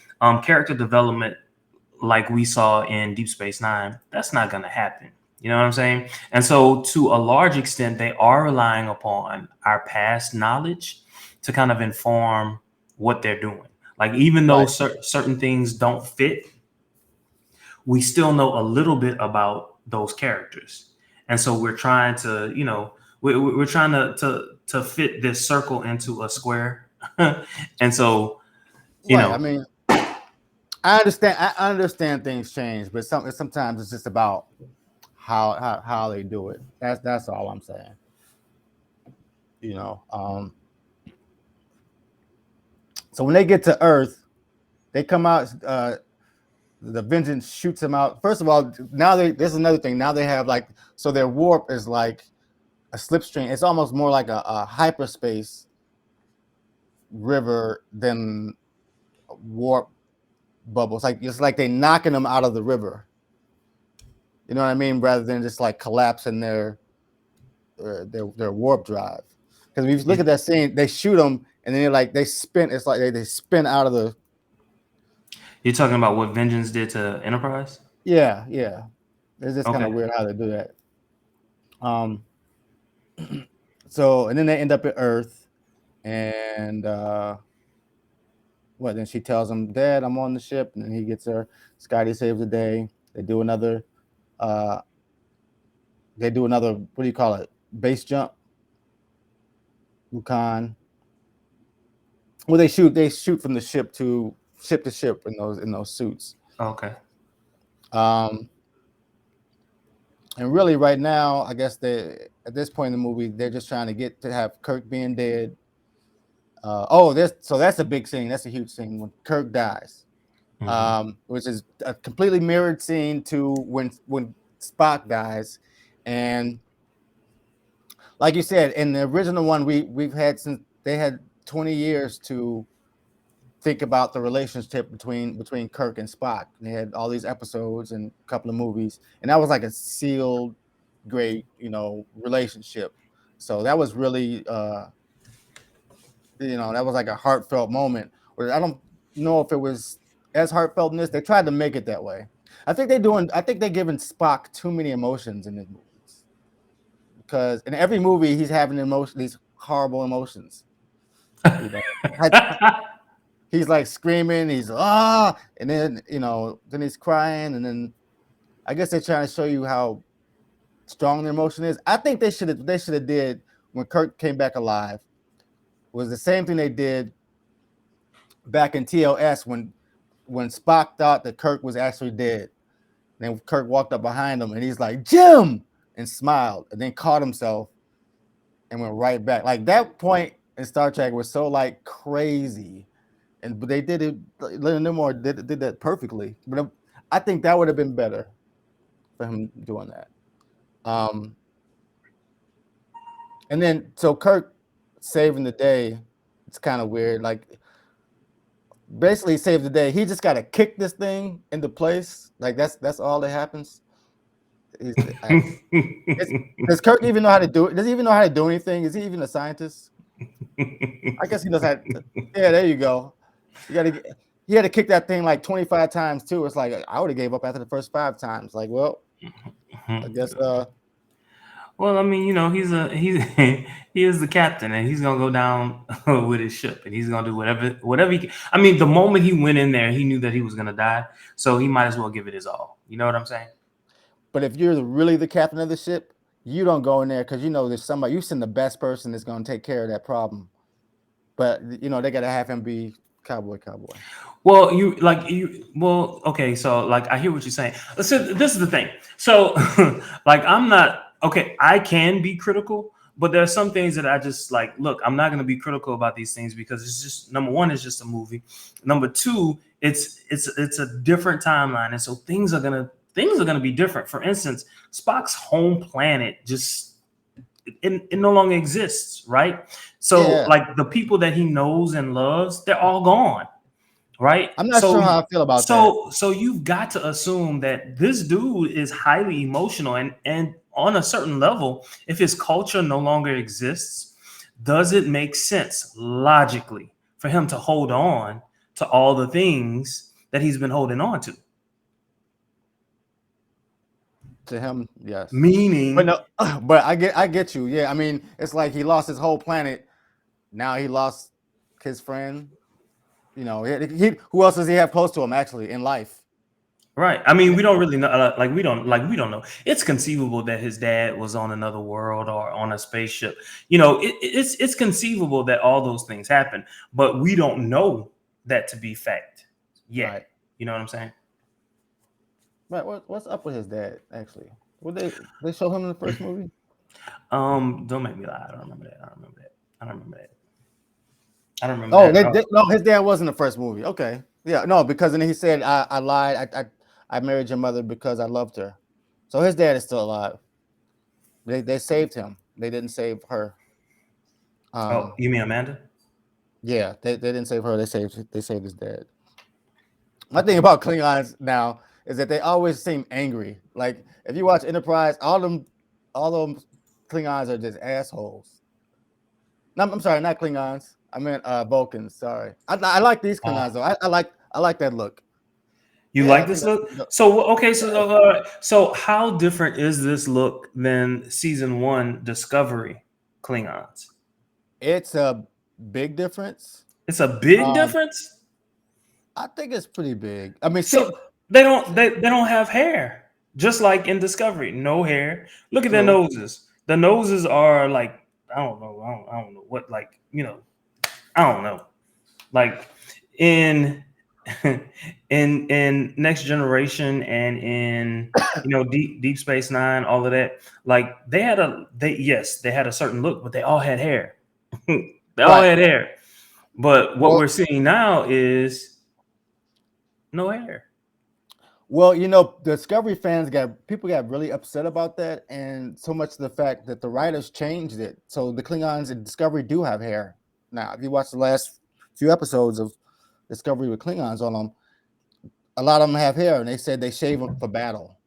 character development, like we saw in Deep Space Nine, that's not going to happen. You know what I'm saying? And so, to a large extent, they are relying upon our past knowledge to kind of inform what they're doing. Like, even though Right. certain things don't fit, we still know a little bit about those characters. And so we're trying to, we're trying to fit this circle into a square. And so, you Right. I know, mean, I understand things change, but sometimes it's just about how they do it. That's all I'm saying. You know. So when they get to Earth, they come out. The Vengeance shoots them out. First of all, now there's another thing. Now they have like their warp is like a slipstream. It's almost more like a hyperspace river than warp bubbles. Like it's like they knocking them out of the river. You know what I mean? Rather than just like collapsing their warp drive. Because if you look you- at that scene, they shoot them and then they spin. It's like they spin out of the. you're talking about what Vengeance did to Enterprise? Yeah. It's just kind of Okay. weird how they do that. Um. So and then they end up at Earth, and what? Then she tells him, "Dad, I'm on the ship," and then he gets her. Scotty saves the day. They do another. Uh, they do another. What do you call it? Base jump. Lucan. Well, they shoot from the ship to ship in those suits. Okay. Um, and really, right now, I guess they at this point in the movie, they're just trying to get to have Kirk being dead. That's a big scene. That's a huge scene when Kirk dies, Hmm. which is a completely mirrored scene to when Spock dies, and like you said, in the original one, we've had since they had 20 years to think about the relationship between Kirk and Spock. They had all these episodes and a couple of movies, and that was like a sealed, great relationship. So that was really that was like a heartfelt moment. Where I don't know if it was as heartfelt in this. They tried to make it that way. I think they're giving Spock too many emotions in his movies because in every movie he's having these horrible emotions. You know, he's like screaming, and then then he's crying, and then I guess they're trying to show you how strong the emotion is. I think they should have did when Kirk came back alive. was the same thing they did back in TLS when Spock thought that Kirk was actually dead. Then Kirk walked up behind him and he's like, Jim, and smiled and then caught himself and went right back. Like that point in Star Trek was so like crazy. And but they did it. Leonard Nimoy did that perfectly. But I think that would have been better for him doing that. Um, and then so Kirk saving the day. It's kind of weird. Like basically saved the day. He just got to kick this thing into place. Like that's all that happens. He's, it's, does Kirk even know how to do it? Does he even know how to do anything? Is he even a scientist? I guess he knows how. Yeah, there you go. You got to. He had to kick that thing like 25 times too. It's like I would have gave up after the first 5 times. Like, well, I guess. Well, I mean, he's he is the captain, and he's gonna go down with his ship, and he's gonna do whatever he can. I mean, the moment he went in there, he knew that he was gonna die, so he might as well give it his all. You know what I'm saying? But if you're really the captain of the ship, you don't go in there because you know there's somebody. You send the best person that's going to take care of that problem. But they got to have him be cowboy. Well, well, okay, so like I hear what you're saying. So this is the thing. So like I'm not okay, I can be critical, but there are some things that I just like, look, I'm not gonna be critical about these things because it's just number one, it's just a movie. Number two, it's a different timeline, and so things are gonna be different. For instance, Spock's home planet just it no longer exists, right? So Yeah, like the people that he knows and loves, they're all gone, right? I'm not So sure how I feel about that. so you've got to assume that this dude is highly emotional, and on a certain level, if his culture no longer exists, does it make sense logically for him to hold on to all the things that he's been holding on to? To him, yes. But Meaning, no, but I get you. Yeah, I mean, it's like he lost his whole planet. Now he lost his friend. Who else does he have close to him actually in life? right. I mean, we don't really know. We don't know. It's conceivable that his dad was on another world or on a spaceship. It's conceivable that all those things happen, but we don't know that to be fact yet. Right. You know what I'm saying? Right. What's up with his dad actually? Would they show him in the first movie? Don't make me lie. I don't remember that. I don't remember that. I don't remember that. I don't remember Oh, that at all. no, his dad wasn't the first movie. Okay, yeah, no, because then he said, I lied. I married your mother because I loved her. So his dad is still alive. They saved him. They didn't save her. Oh, you mean Amanda? Yeah, they didn't save her. They saved his dad. My thing Okay. about Klingons now is that they always seem angry. Like if you watch Enterprise, all them Klingons are just assholes. No, I'm sorry, not Klingons. I meant Vulcans. Sorry, I like these Klingons Oh, though. I like that look. you Yeah, I like think this that, look? So okay, so how different is this look than season one Discovery Klingons? it's a big difference. It's a big Um, difference. I think it's pretty big. I mean, see, So they don't have hair, just like in Discovery, no hair. Look at their true. noses. The noses are like I don't know what, like, I don't know, like in in Next Generation and in Deep Space Nine, all of that, like they had a certain look, but they all had hair. They all Right. had hair. But what Well, we're seeing now is no hair. well, Discovery fans got really upset about that, and so much to the fact that the writers changed it. So the Klingons in Discovery do have hair now. If you watch the last few episodes of Discovery with Klingons on them, a lot of them have hair, and they said they shave them for battle.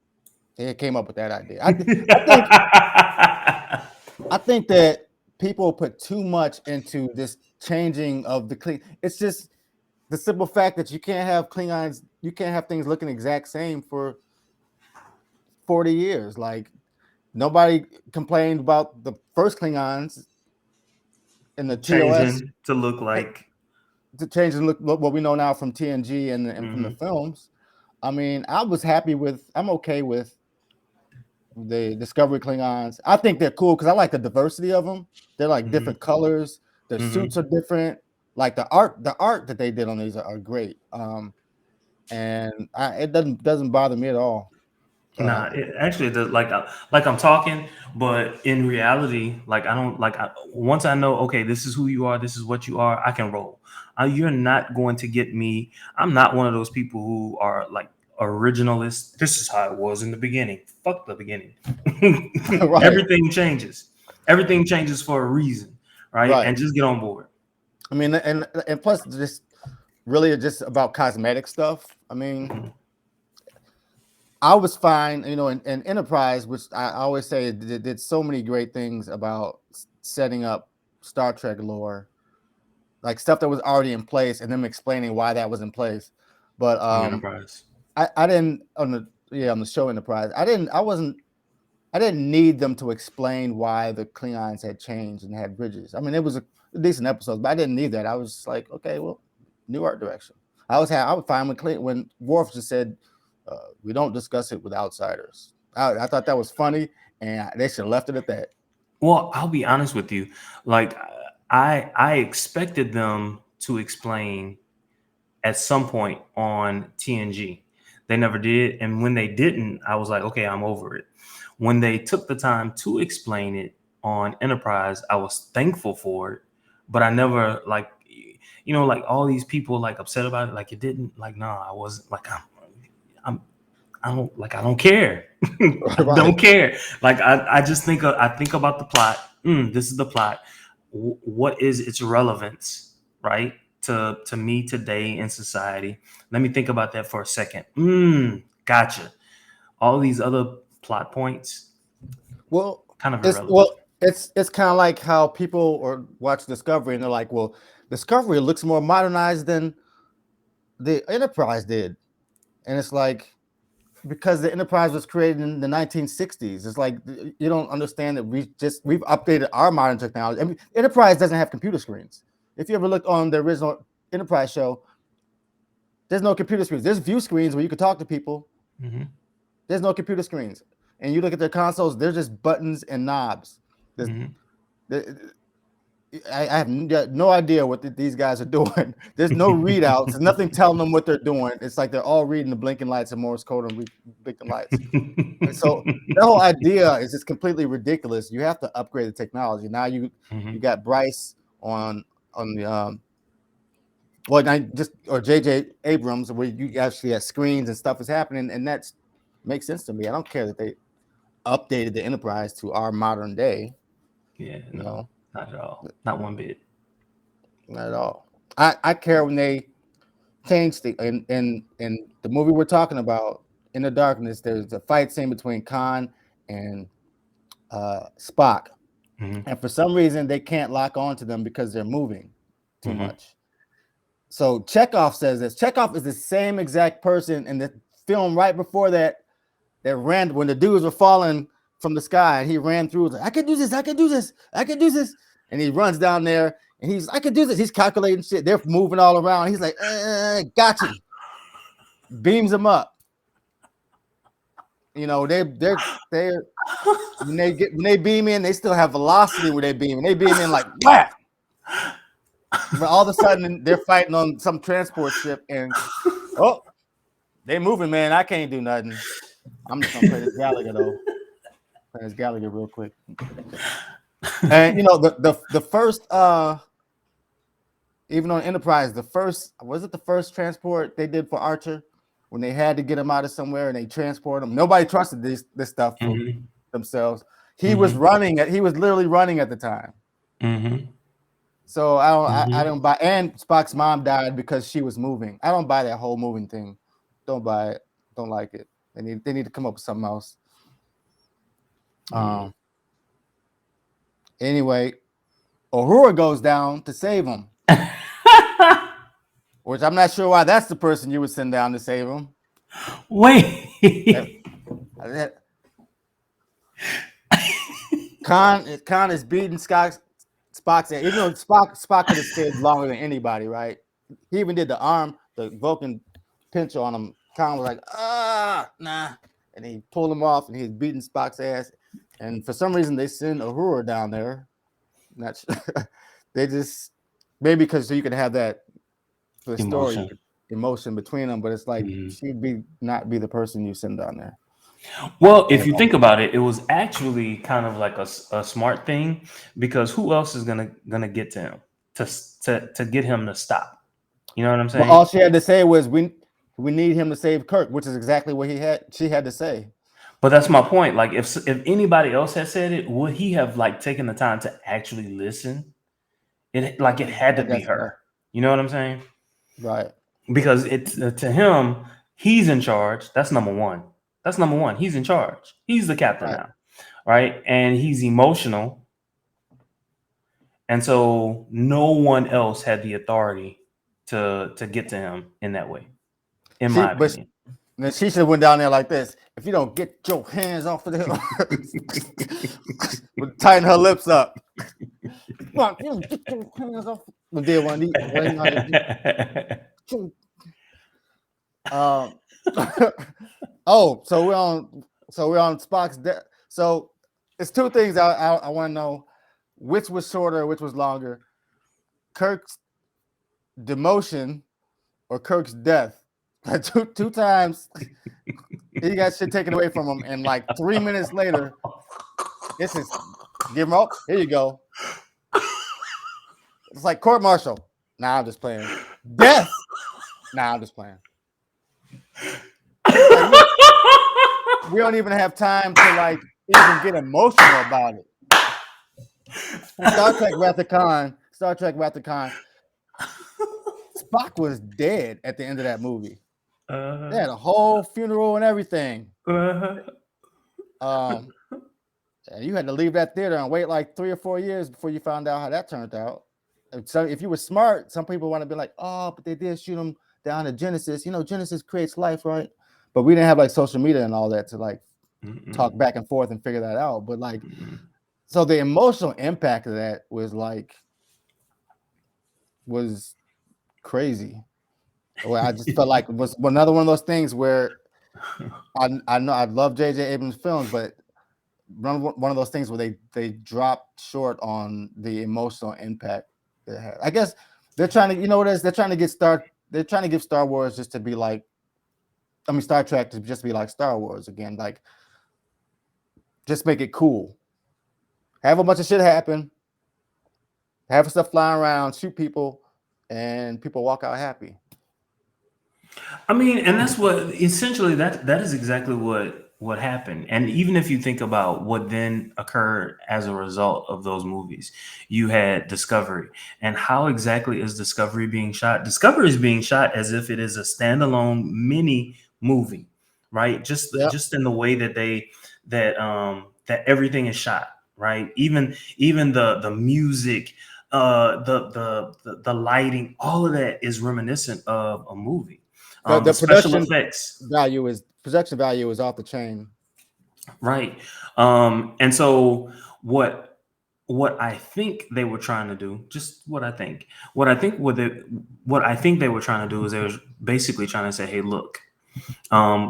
They came up with that idea. I think I think that people put too much into this changing of the Kling. It's just the simple fact that you can't have Klingons, you can't have things looking exact same for 40 years. Like nobody complained about the first Klingons in the TOS Changing to look like. to change and look what we know now from TNG and from the Mhm. films. I mean, I'm okay with the Discovery Klingons. I think they're cool because I like the diversity of them. They're like Mhm. different colors. The Mm-hmm. suits are different. Like the art that they did on these are great. And it doesn't bother me at all. Nah, Uh, actually, it does, like I'm talking, but in reality, like I don't like. Once I know, okay, this is who you are, this is what you are, I can roll. You're not going to get me. I'm not one of those people who are like originalists. This is how it was in the beginning. Fuck the beginning. right, Everything changes. Everything changes for a reason, right? right. And just get on board. I mean, and plus, just really just about cosmetic stuff. I mean, Mhm. I was fine, in Enterprise, which I always say did so many great things about setting up Star Trek lore, like stuff that was already in place, and them explaining why that was in place. But On Enterprise. I didn't on the show Enterprise. I didn't need them to explain why the Klingons had changed and had bridges. I mean, it was a decent episode, but I didn't need that. I was like, okay, well, new art direction. I was fine when Worf just said, "We don't discuss it with outsiders." I thought that was funny, and they should have left it at that. Well, I'll be honest with you. Like I expected them to explain at some point on TNG. They never did, and when they didn't, I was like, okay, I'm over it. When they took the time to explain it on Enterprise, I was thankful for it, but I never like like all these people like upset about it like it didn't like nah, I wasn't like I'm I don't care. I Right. don't care. Like I just I think about the plot. This is the plot. What is its relevance, right? To me today in society. Let me think about that for a second. Gotcha. All these other plot points, Well, kind of it's irrelevant. well, it's kind of like how people or watch Discovery and they're like, well, Discovery looks more modernized than the Enterprise did, and it's like because the Enterprise was created in the 1960s. It's like you don't understand that we've updated our modern technology. I mean, Enterprise doesn't have computer screens. If you ever looked on the original Enterprise show, there's no computer screens. There's view screens where you can talk to people. Hmm. There's no computer screens, and you look at their consoles. They're just buttons and knobs. There's, Hmm. I have no idea what these guys are doing. There's no readouts. There's nothing telling them what they're doing. It's like they're all reading the blinking lights and Morse code and blinking lights. And so the whole idea is just completely ridiculous. You have to upgrade the technology. Now you Hmm. got Bryce on the well, I just or JJ Abrams where you actually have screens and stuff is happening, and that makes sense to me. I don't care that they updated the Enterprise to our modern day. Yeah, You no, know, not at all. Not one bit. not at all. I care when they change the in the movie we're talking about. In the Darkness, there's a fight scene between Khan and Spock, Hmm. and for some reason they can't lock onto them because they're moving too Hmm. much. So Chekhov says this. Chekhov is the same exact person in the film right before that ran when the dudes were falling from the sky, and he ran through. Like, I can do this. I can do this. I can do this. And he runs down there, and I can do this. He's calculating shit. They're moving all around. He's like, got you. Beams them up. They when they beam in, they still have velocity when they beam. And they beam in like whack. But all of a sudden they're fighting on some transport ship, and oh, they moving, man. I can't do nothing. I'm just gonna play this Gallagher though. Play this Gallagher real quick. And the first even on Enterprise, the first was it the first transport they did for Archer when they had to get him out of somewhere and they transport him. Nobody trusted this stuff for Hmm. themselves. He was Hmm. running he was literally running at the time. Hmm. So I Hmm. don't buy, and Spock's mom died because she was moving. I don't buy that whole moving thing. Don't buy it. Don't like it. They need to come up with something else. Mm. Um anyway, Uhura goes down to save him. Which I'm not sure why that's the person you would send down to save him. Wait. That, Khan is beating Spock's ass. Even though Spock could have stayed longer than anybody, right? He even did the Vulcan pinch on him. Khan was like, nah. And he pulled him off and he's beating Spock's ass. And for some reason they send Uhura down there. Not sure. they just maybe because so you can have that for the story Emotion. emotion between them, but it's like Mhm. she'd be not be the person you send down there. Well, And if you think about it, it was actually kind of like a smart thing because who else is gonna get to him to get him to stop? You know what I'm but saying? all she had to say was we need him to save Kirk, which is exactly what she had to say. But that's my point. Like if anybody else had said it, would he have like taken the time to actually listen? It had I to be guess so. her. You know what I'm saying? Right. Because it to him, he's in charge. That's number one. That's number one. He's in charge. He's the captain Right. now, right? And he's emotional, and so no one else had the authority to get to him in that way, in She my but opinion. then she should have went down there like this. If you don't get your hands off of the would tighten her lips up. Come on, you don't get your hands off. We did one of these. Well, you know how they do. Um, oh, so we're on Spock's death. So it's two things I want to know: which was shorter, which was longer, Kirk's demotion or Kirk's death. Two times he got shit taken away from him, and like 3 minutes later, this is give him up. Here you go. It's like court martial. Nah, I'm just playing. Death. Nah, I'm just playing. Like we don't even have time to like even get emotional about it. Star Trek Wrath of Khan. Star Trek Wrath of Khan. Spock was dead at the end of that movie. They uh, had a whole funeral and everything. uh, Um, and you had to leave that theater and wait like 3 or 4 years before you found out how that turned out. And so if you were smart, some people want to be like, oh, but they did shoot him down to Genesis. You know, Genesis creates life, right? But we didn't have like social media and all that to like talk back and forth and figure that out. But like, so the emotional impact of that was crazy. Well, I just felt like it was another one of those things where I know I love J.J. Abrams films, but one of those things where they dropped short on the emotional impact it had. I guess they're trying to, you know what it is? They're trying to give Star Wars just to be like, I mean, Star Trek to just be like Star Wars again. Like, just make it cool. Have a bunch of shit happen, have stuff flying around, shoot people, and people walk out happy. I mean, and that's what essentially that is exactly what happened. And even if you think about what then occurred as a result of those movies, you had Discovery. And how exactly is Discovery being shot? Discovery is being shot as if it is a standalone mini movie, right? Yep. Just in the way that that everything is shot, right? Even the music, the lighting, all of that is reminiscent of a movie. The The special effects, production value is off the chain. right? And so what I think they were trying to do, just what I think they were trying to do is they were basically trying to say, hey, look,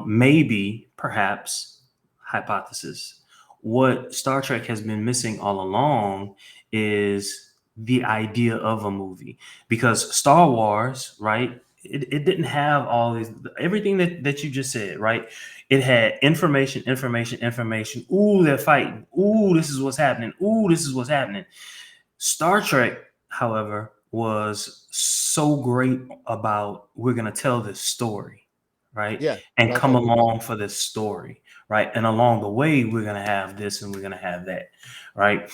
maybe, perhaps, hypothesis, what Star Trek has been missing all along is the idea of a movie. Because Star Wars, right, it didn't have all these, everything that you just said, right? It had information, information, information. Ooh, they're fighting. Ooh, this is what's happening. Ooh, this is what's happening. Star Trek, however, was so great about we're going to tell this story, right? Yeah, And Star come Trek was great. along for this story, right? And along the way, we're going to have this and we're going to have that, right?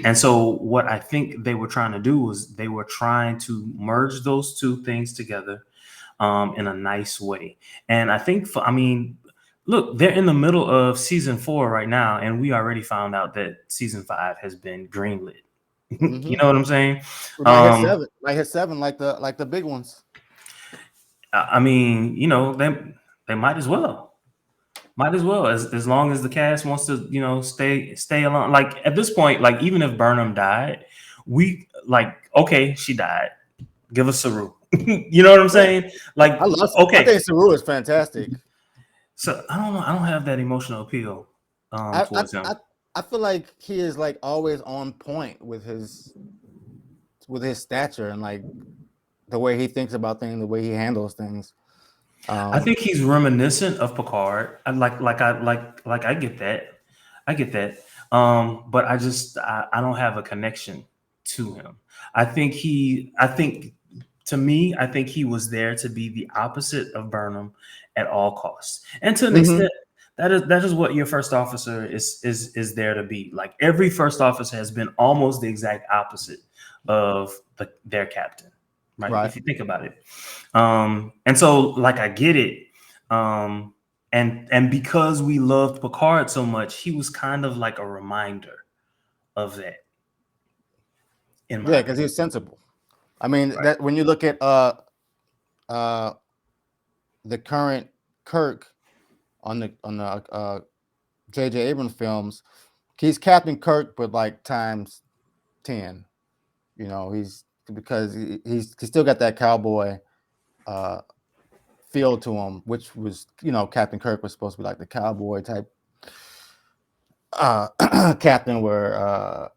And so, what I think they were trying to do was they were trying to merge those two things together in a nice way. And I think, I mean, look, they're in the middle of season 4 right now, and we already found out that season 5 has been greenlit. You Mm-hmm. know what I'm saying? We Um, might hit seven, like the big ones. I mean, you know, they might as well. Might as well, as long as the cast wants to, you know, stay along. Like at this point, like even if Burnham died, we like okay, she died. Give us Saru. You know what I'm Yeah, saying? Like I okay, think Saru is fantastic. so I don't know. I don't have that emotional appeal I, I towards him. I I feel like he is like always on point with his with his stature and like the way he thinks about things, the way he handles things. I Um, think he's reminiscent of Picard. I like I get that. I get that. But I don't have a connection to him. I think to me, I think he was there to be the opposite of Burnham at all costs. And to an mhm. extent, that is what your first officer is there to be. Like every first officer has been almost the exact opposite of their captain, right? Right. If you think about it. And so like I get it. Um, and because we loved Picard so much, he was kind of like a reminder of that, in my Yeah, because opinion. he's sensible. I mean, Right. that when you look at uh the current Kirk on the J.J. Abrams films, he's Captain Kirk, but like times 10. You know, he's because he's still got that cowboy uh feel to him, which was, Captain Kirk was supposed to be like the cowboy type uh captain, where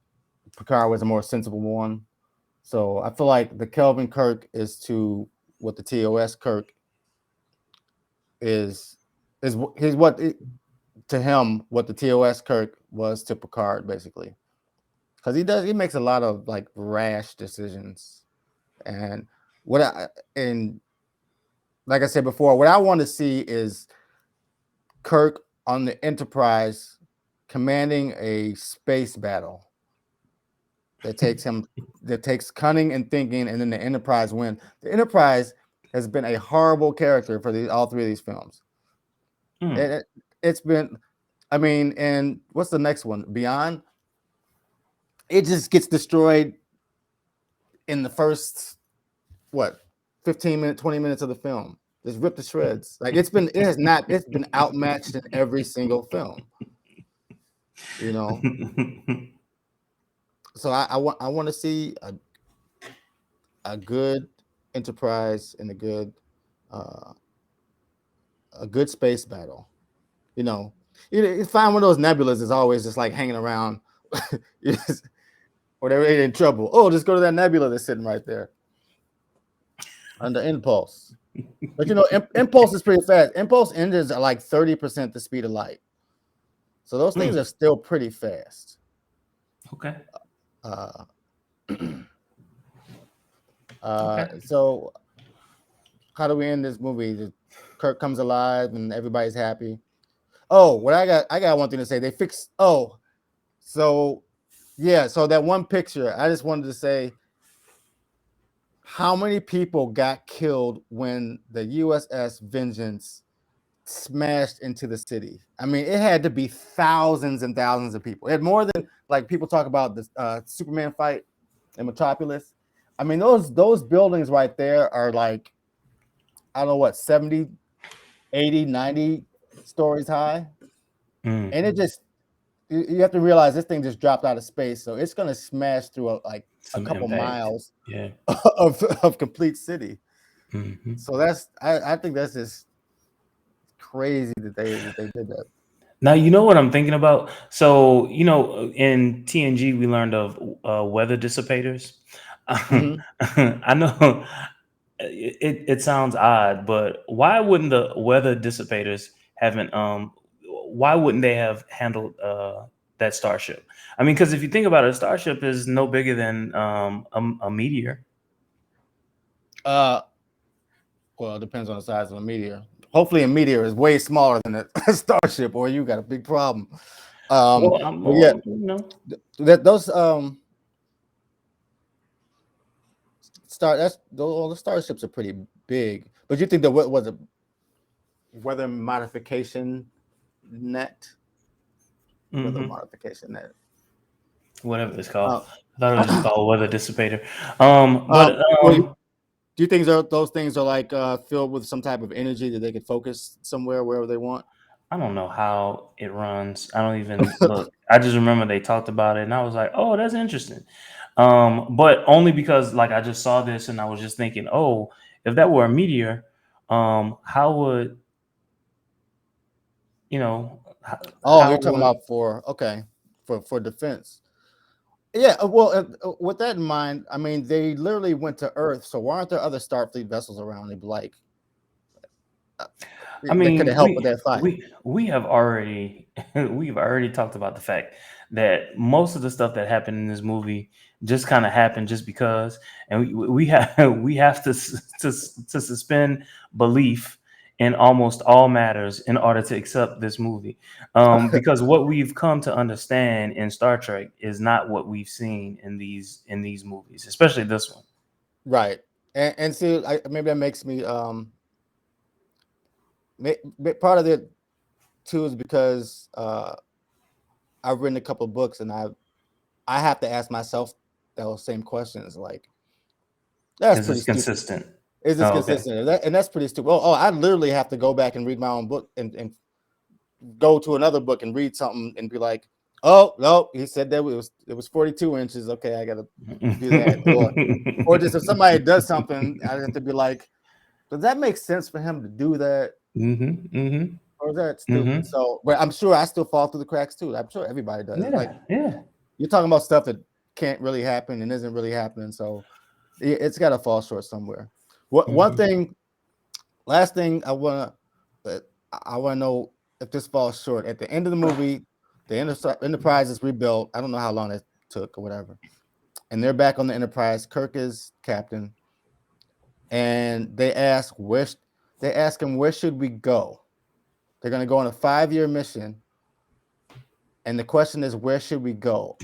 Picard was a more sensible one. So I feel like the Kelvin Kirk is to what the TOS Kirk is he's to him what the TOS Kirk was to Picard, basically, because he makes a lot of like rash decisions. And what I and like I said before, what I want to see is Kirk on the Enterprise commanding a space battle that takes him that takes cunning and thinking, and then the Enterprise win. The Enterprise has been a horrible character for all three of these films. Mm. It, it's been, I mean, and what's the next one? Beyond. It just gets destroyed in the first what 15 minutes, 20 minutes of the film. Just ripped to shreds. Like it's been outmatched in every single film. You know, so I want to see a good Enterprise and uh, a good space battle. You know, you find one of those nebulas is always just like hanging around, or they're in trouble. Oh, just go to that nebula that's sitting right there under Impulse. But Impulse is pretty fast. Impulse engines are like 30% the speed of light, so those things Mm. are still pretty fast. Okay. Uh, Okay. so how do we end this movie? Kirk comes alive and everybody's happy. Oh, what I got one thing to say. They fixed. Oh, so yeah. So that one picture, I just wanted to say how many people got killed when the USS Vengeance smashed into the city. I mean, it had to be thousands and thousands of people. It had more than like people talk about the Superman fight in Metropolis. I mean, those buildings right there are like, I don't know what, 70, 80, 90 stories high. Mm. And it just, you have to realize this thing just dropped out of space. So it's going to smash through like a Some couple impact. miles Yeah. of complete city. Hmm. So I think that's just crazy that they did that. Now you know what I'm thinking about. So in TNG we learned of weather dissipators. Hmm. I know it sounds odd, but why wouldn't the weather dissipators haven't why wouldn't they have handled that starship? I mean, because if you think about it, a starship is no bigger than a meteor. Uh, well, it depends on the size of the meteor. Hopefully, a meteor is way smaller than a starship, or you got a big problem. Well, I'm But yeah, more, those all the starships are pretty big. But you think that what was a weather modification net? Weather mhm, modification net. whatever it's called. Uh, I thought it was just called weather dissipator. But well, do you think those things are like filled with some type of energy that they could focus somewhere wherever they want? I don't know how it runs. I don't even look. I just remember they talked about it, and I was like, "Oh, that's interesting." But only because like I just saw this, and I was just thinking, "Oh, if that were a meteor, how would Oh, how you're talking would about for okay for defense. Yeah, well, with that in mind, I mean, they literally went to Earth, so why aren't there other Starfleet vessels around? They'd be like, uh, I that could have mean, helped with that fight. we have already we've already talked about the fact that most of the stuff that happened in this movie just kind of happened just because, and we have we have to suspend belief in almost all matters in order to accept this movie, because what we've come to understand in Star Trek is not what we've seen in these movies, especially this one. Right. And see, maybe that makes me part of it too is because I've written a couple of books and I have to ask myself those same questions. Like, that's Is pretty this stupid. consistent? Is this Oh, okay. consistent? And that's pretty stupid. I literally have to go back and read my own book and go to another book and read something and be like, oh no, he said that it was 42 inches. Okay, I gotta do that. Or just if somebody does something, I have to be like, does that make sense for him to do that? Mm-hmm. Mm-hmm. Or is that stupid? Mm-hmm. So, but I'm sure I still fall through the cracks too. I'm sure everybody does. Like, Yeah. Yeah. you're talking about stuff that can't really happen and isn't really happening. So it's got to fall short somewhere. What one Mm-hmm. thing, last thing I want to know if this falls short. At the end of the movie, the Enterprise is rebuilt. I don't know how long it took or whatever, and they're back on the Enterprise. Kirk is captain, and they ask him where should we go. They're going to go on a 5-year mission, and the question is where should we go.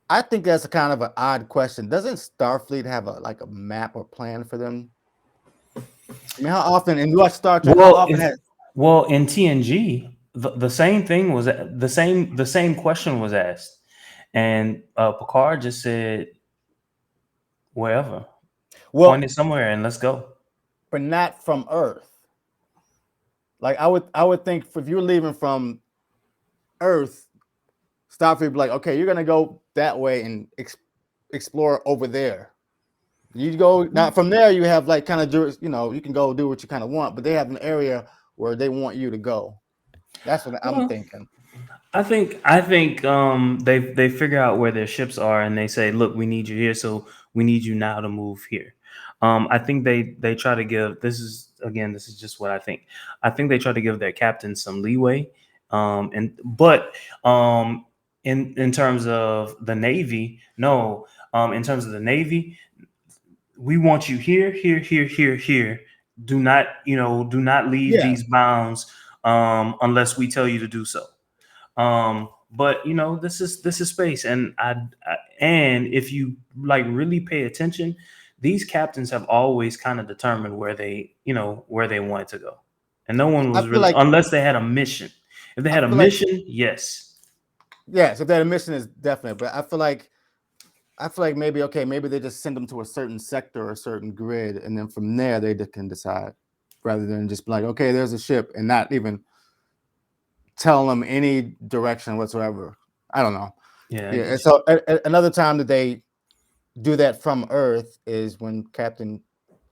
I think that's a kind of an odd question. Doesn't Starfleet have a map or plan for them? I mean, how often, and you watch Star Trek, how Well, often if has, well in TNG, the same thing was the same question was asked, and Picard just said wherever, well, point it somewhere, and let's go. but not from Earth. Like, I would think if you're leaving from Earth, Starfleet would be like, okay, you're gonna go that way and explore over there. You go now from there, you have like kind of you can go do what you kind of want, but they have an area where they want you to go. That's what I'm Well, thinking. I think they figure out where their ships are and they say, look, we need you here, so we need you now to move here. I think they try to give this is just what I think. I think they try to give their captain some leeway, and but in terms of the Navy, no, in terms of the Navy, we want you here, here, here, here, here. Do not leave Yeah, these bounds unless we tell you to do so. But this is space, and and if you like really pay attention, these captains have always kind of determined where they wanted to go, and no one I was feel really like unless they had a mission. If they I had a feel like mission, yes. yes, if that mission is definite, but I feel like maybe okay, maybe they just send them to a certain sector or a certain grid, and then from there they can decide, rather than just be like, okay, there's a ship, and not even tell them any direction whatsoever. I don't know. Yeah, I Yeah, and get so another time that they do that from Earth is when they're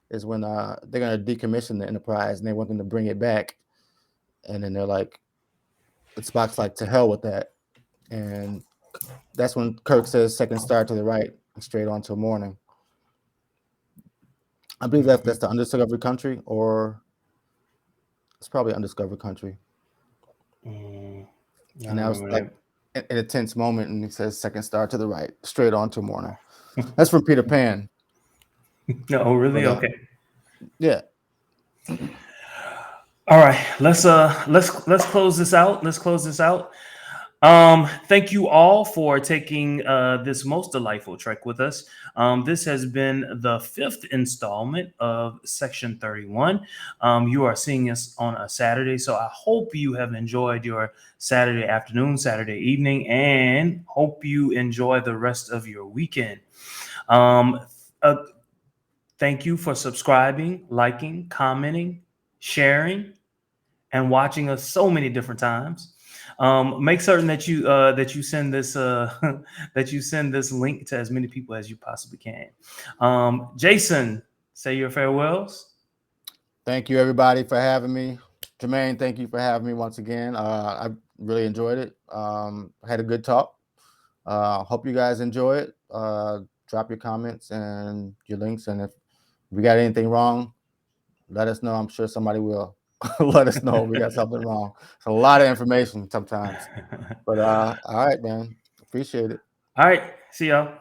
gonna decommission the Enterprise and they want them to bring it back, and then they're like, Spock's like, to hell with that, and that's when Kirk says second star to the right and straight on till morning. I believe that's you. the undiscovered country, or it's probably undiscovered country. Mm, I And don't that was like remember in a tense moment, and he says second star to the right, straight on till morning. That's from Peter Pan. that. No, really? But Okay. yeah, All right. Let's close this out. Let's close this out. Thank you all for taking this most delightful trek with us. This has been the fifth installment of Section 31. You are seeing us on a Saturday, so I hope you have enjoyed your Saturday afternoon, Saturday evening, and hope you enjoy the rest of your weekend. Um, uh, Thank you for subscribing, liking, commenting, sharing, and watching us so many different times. Make certain that you send this that you send this link to as many people as you possibly can. Jason, say your farewells. thank you everybody for having me. Jermaine, thank you for having me once again. I really enjoyed it. I had a good talk. Hope you guys enjoy it. Drop your comments and your links, and if we got anything wrong, let us know. I'm sure somebody will let us know we got something wrong. It's a lot of information sometimes, but all right, man. Appreciate it. All right. See y'all.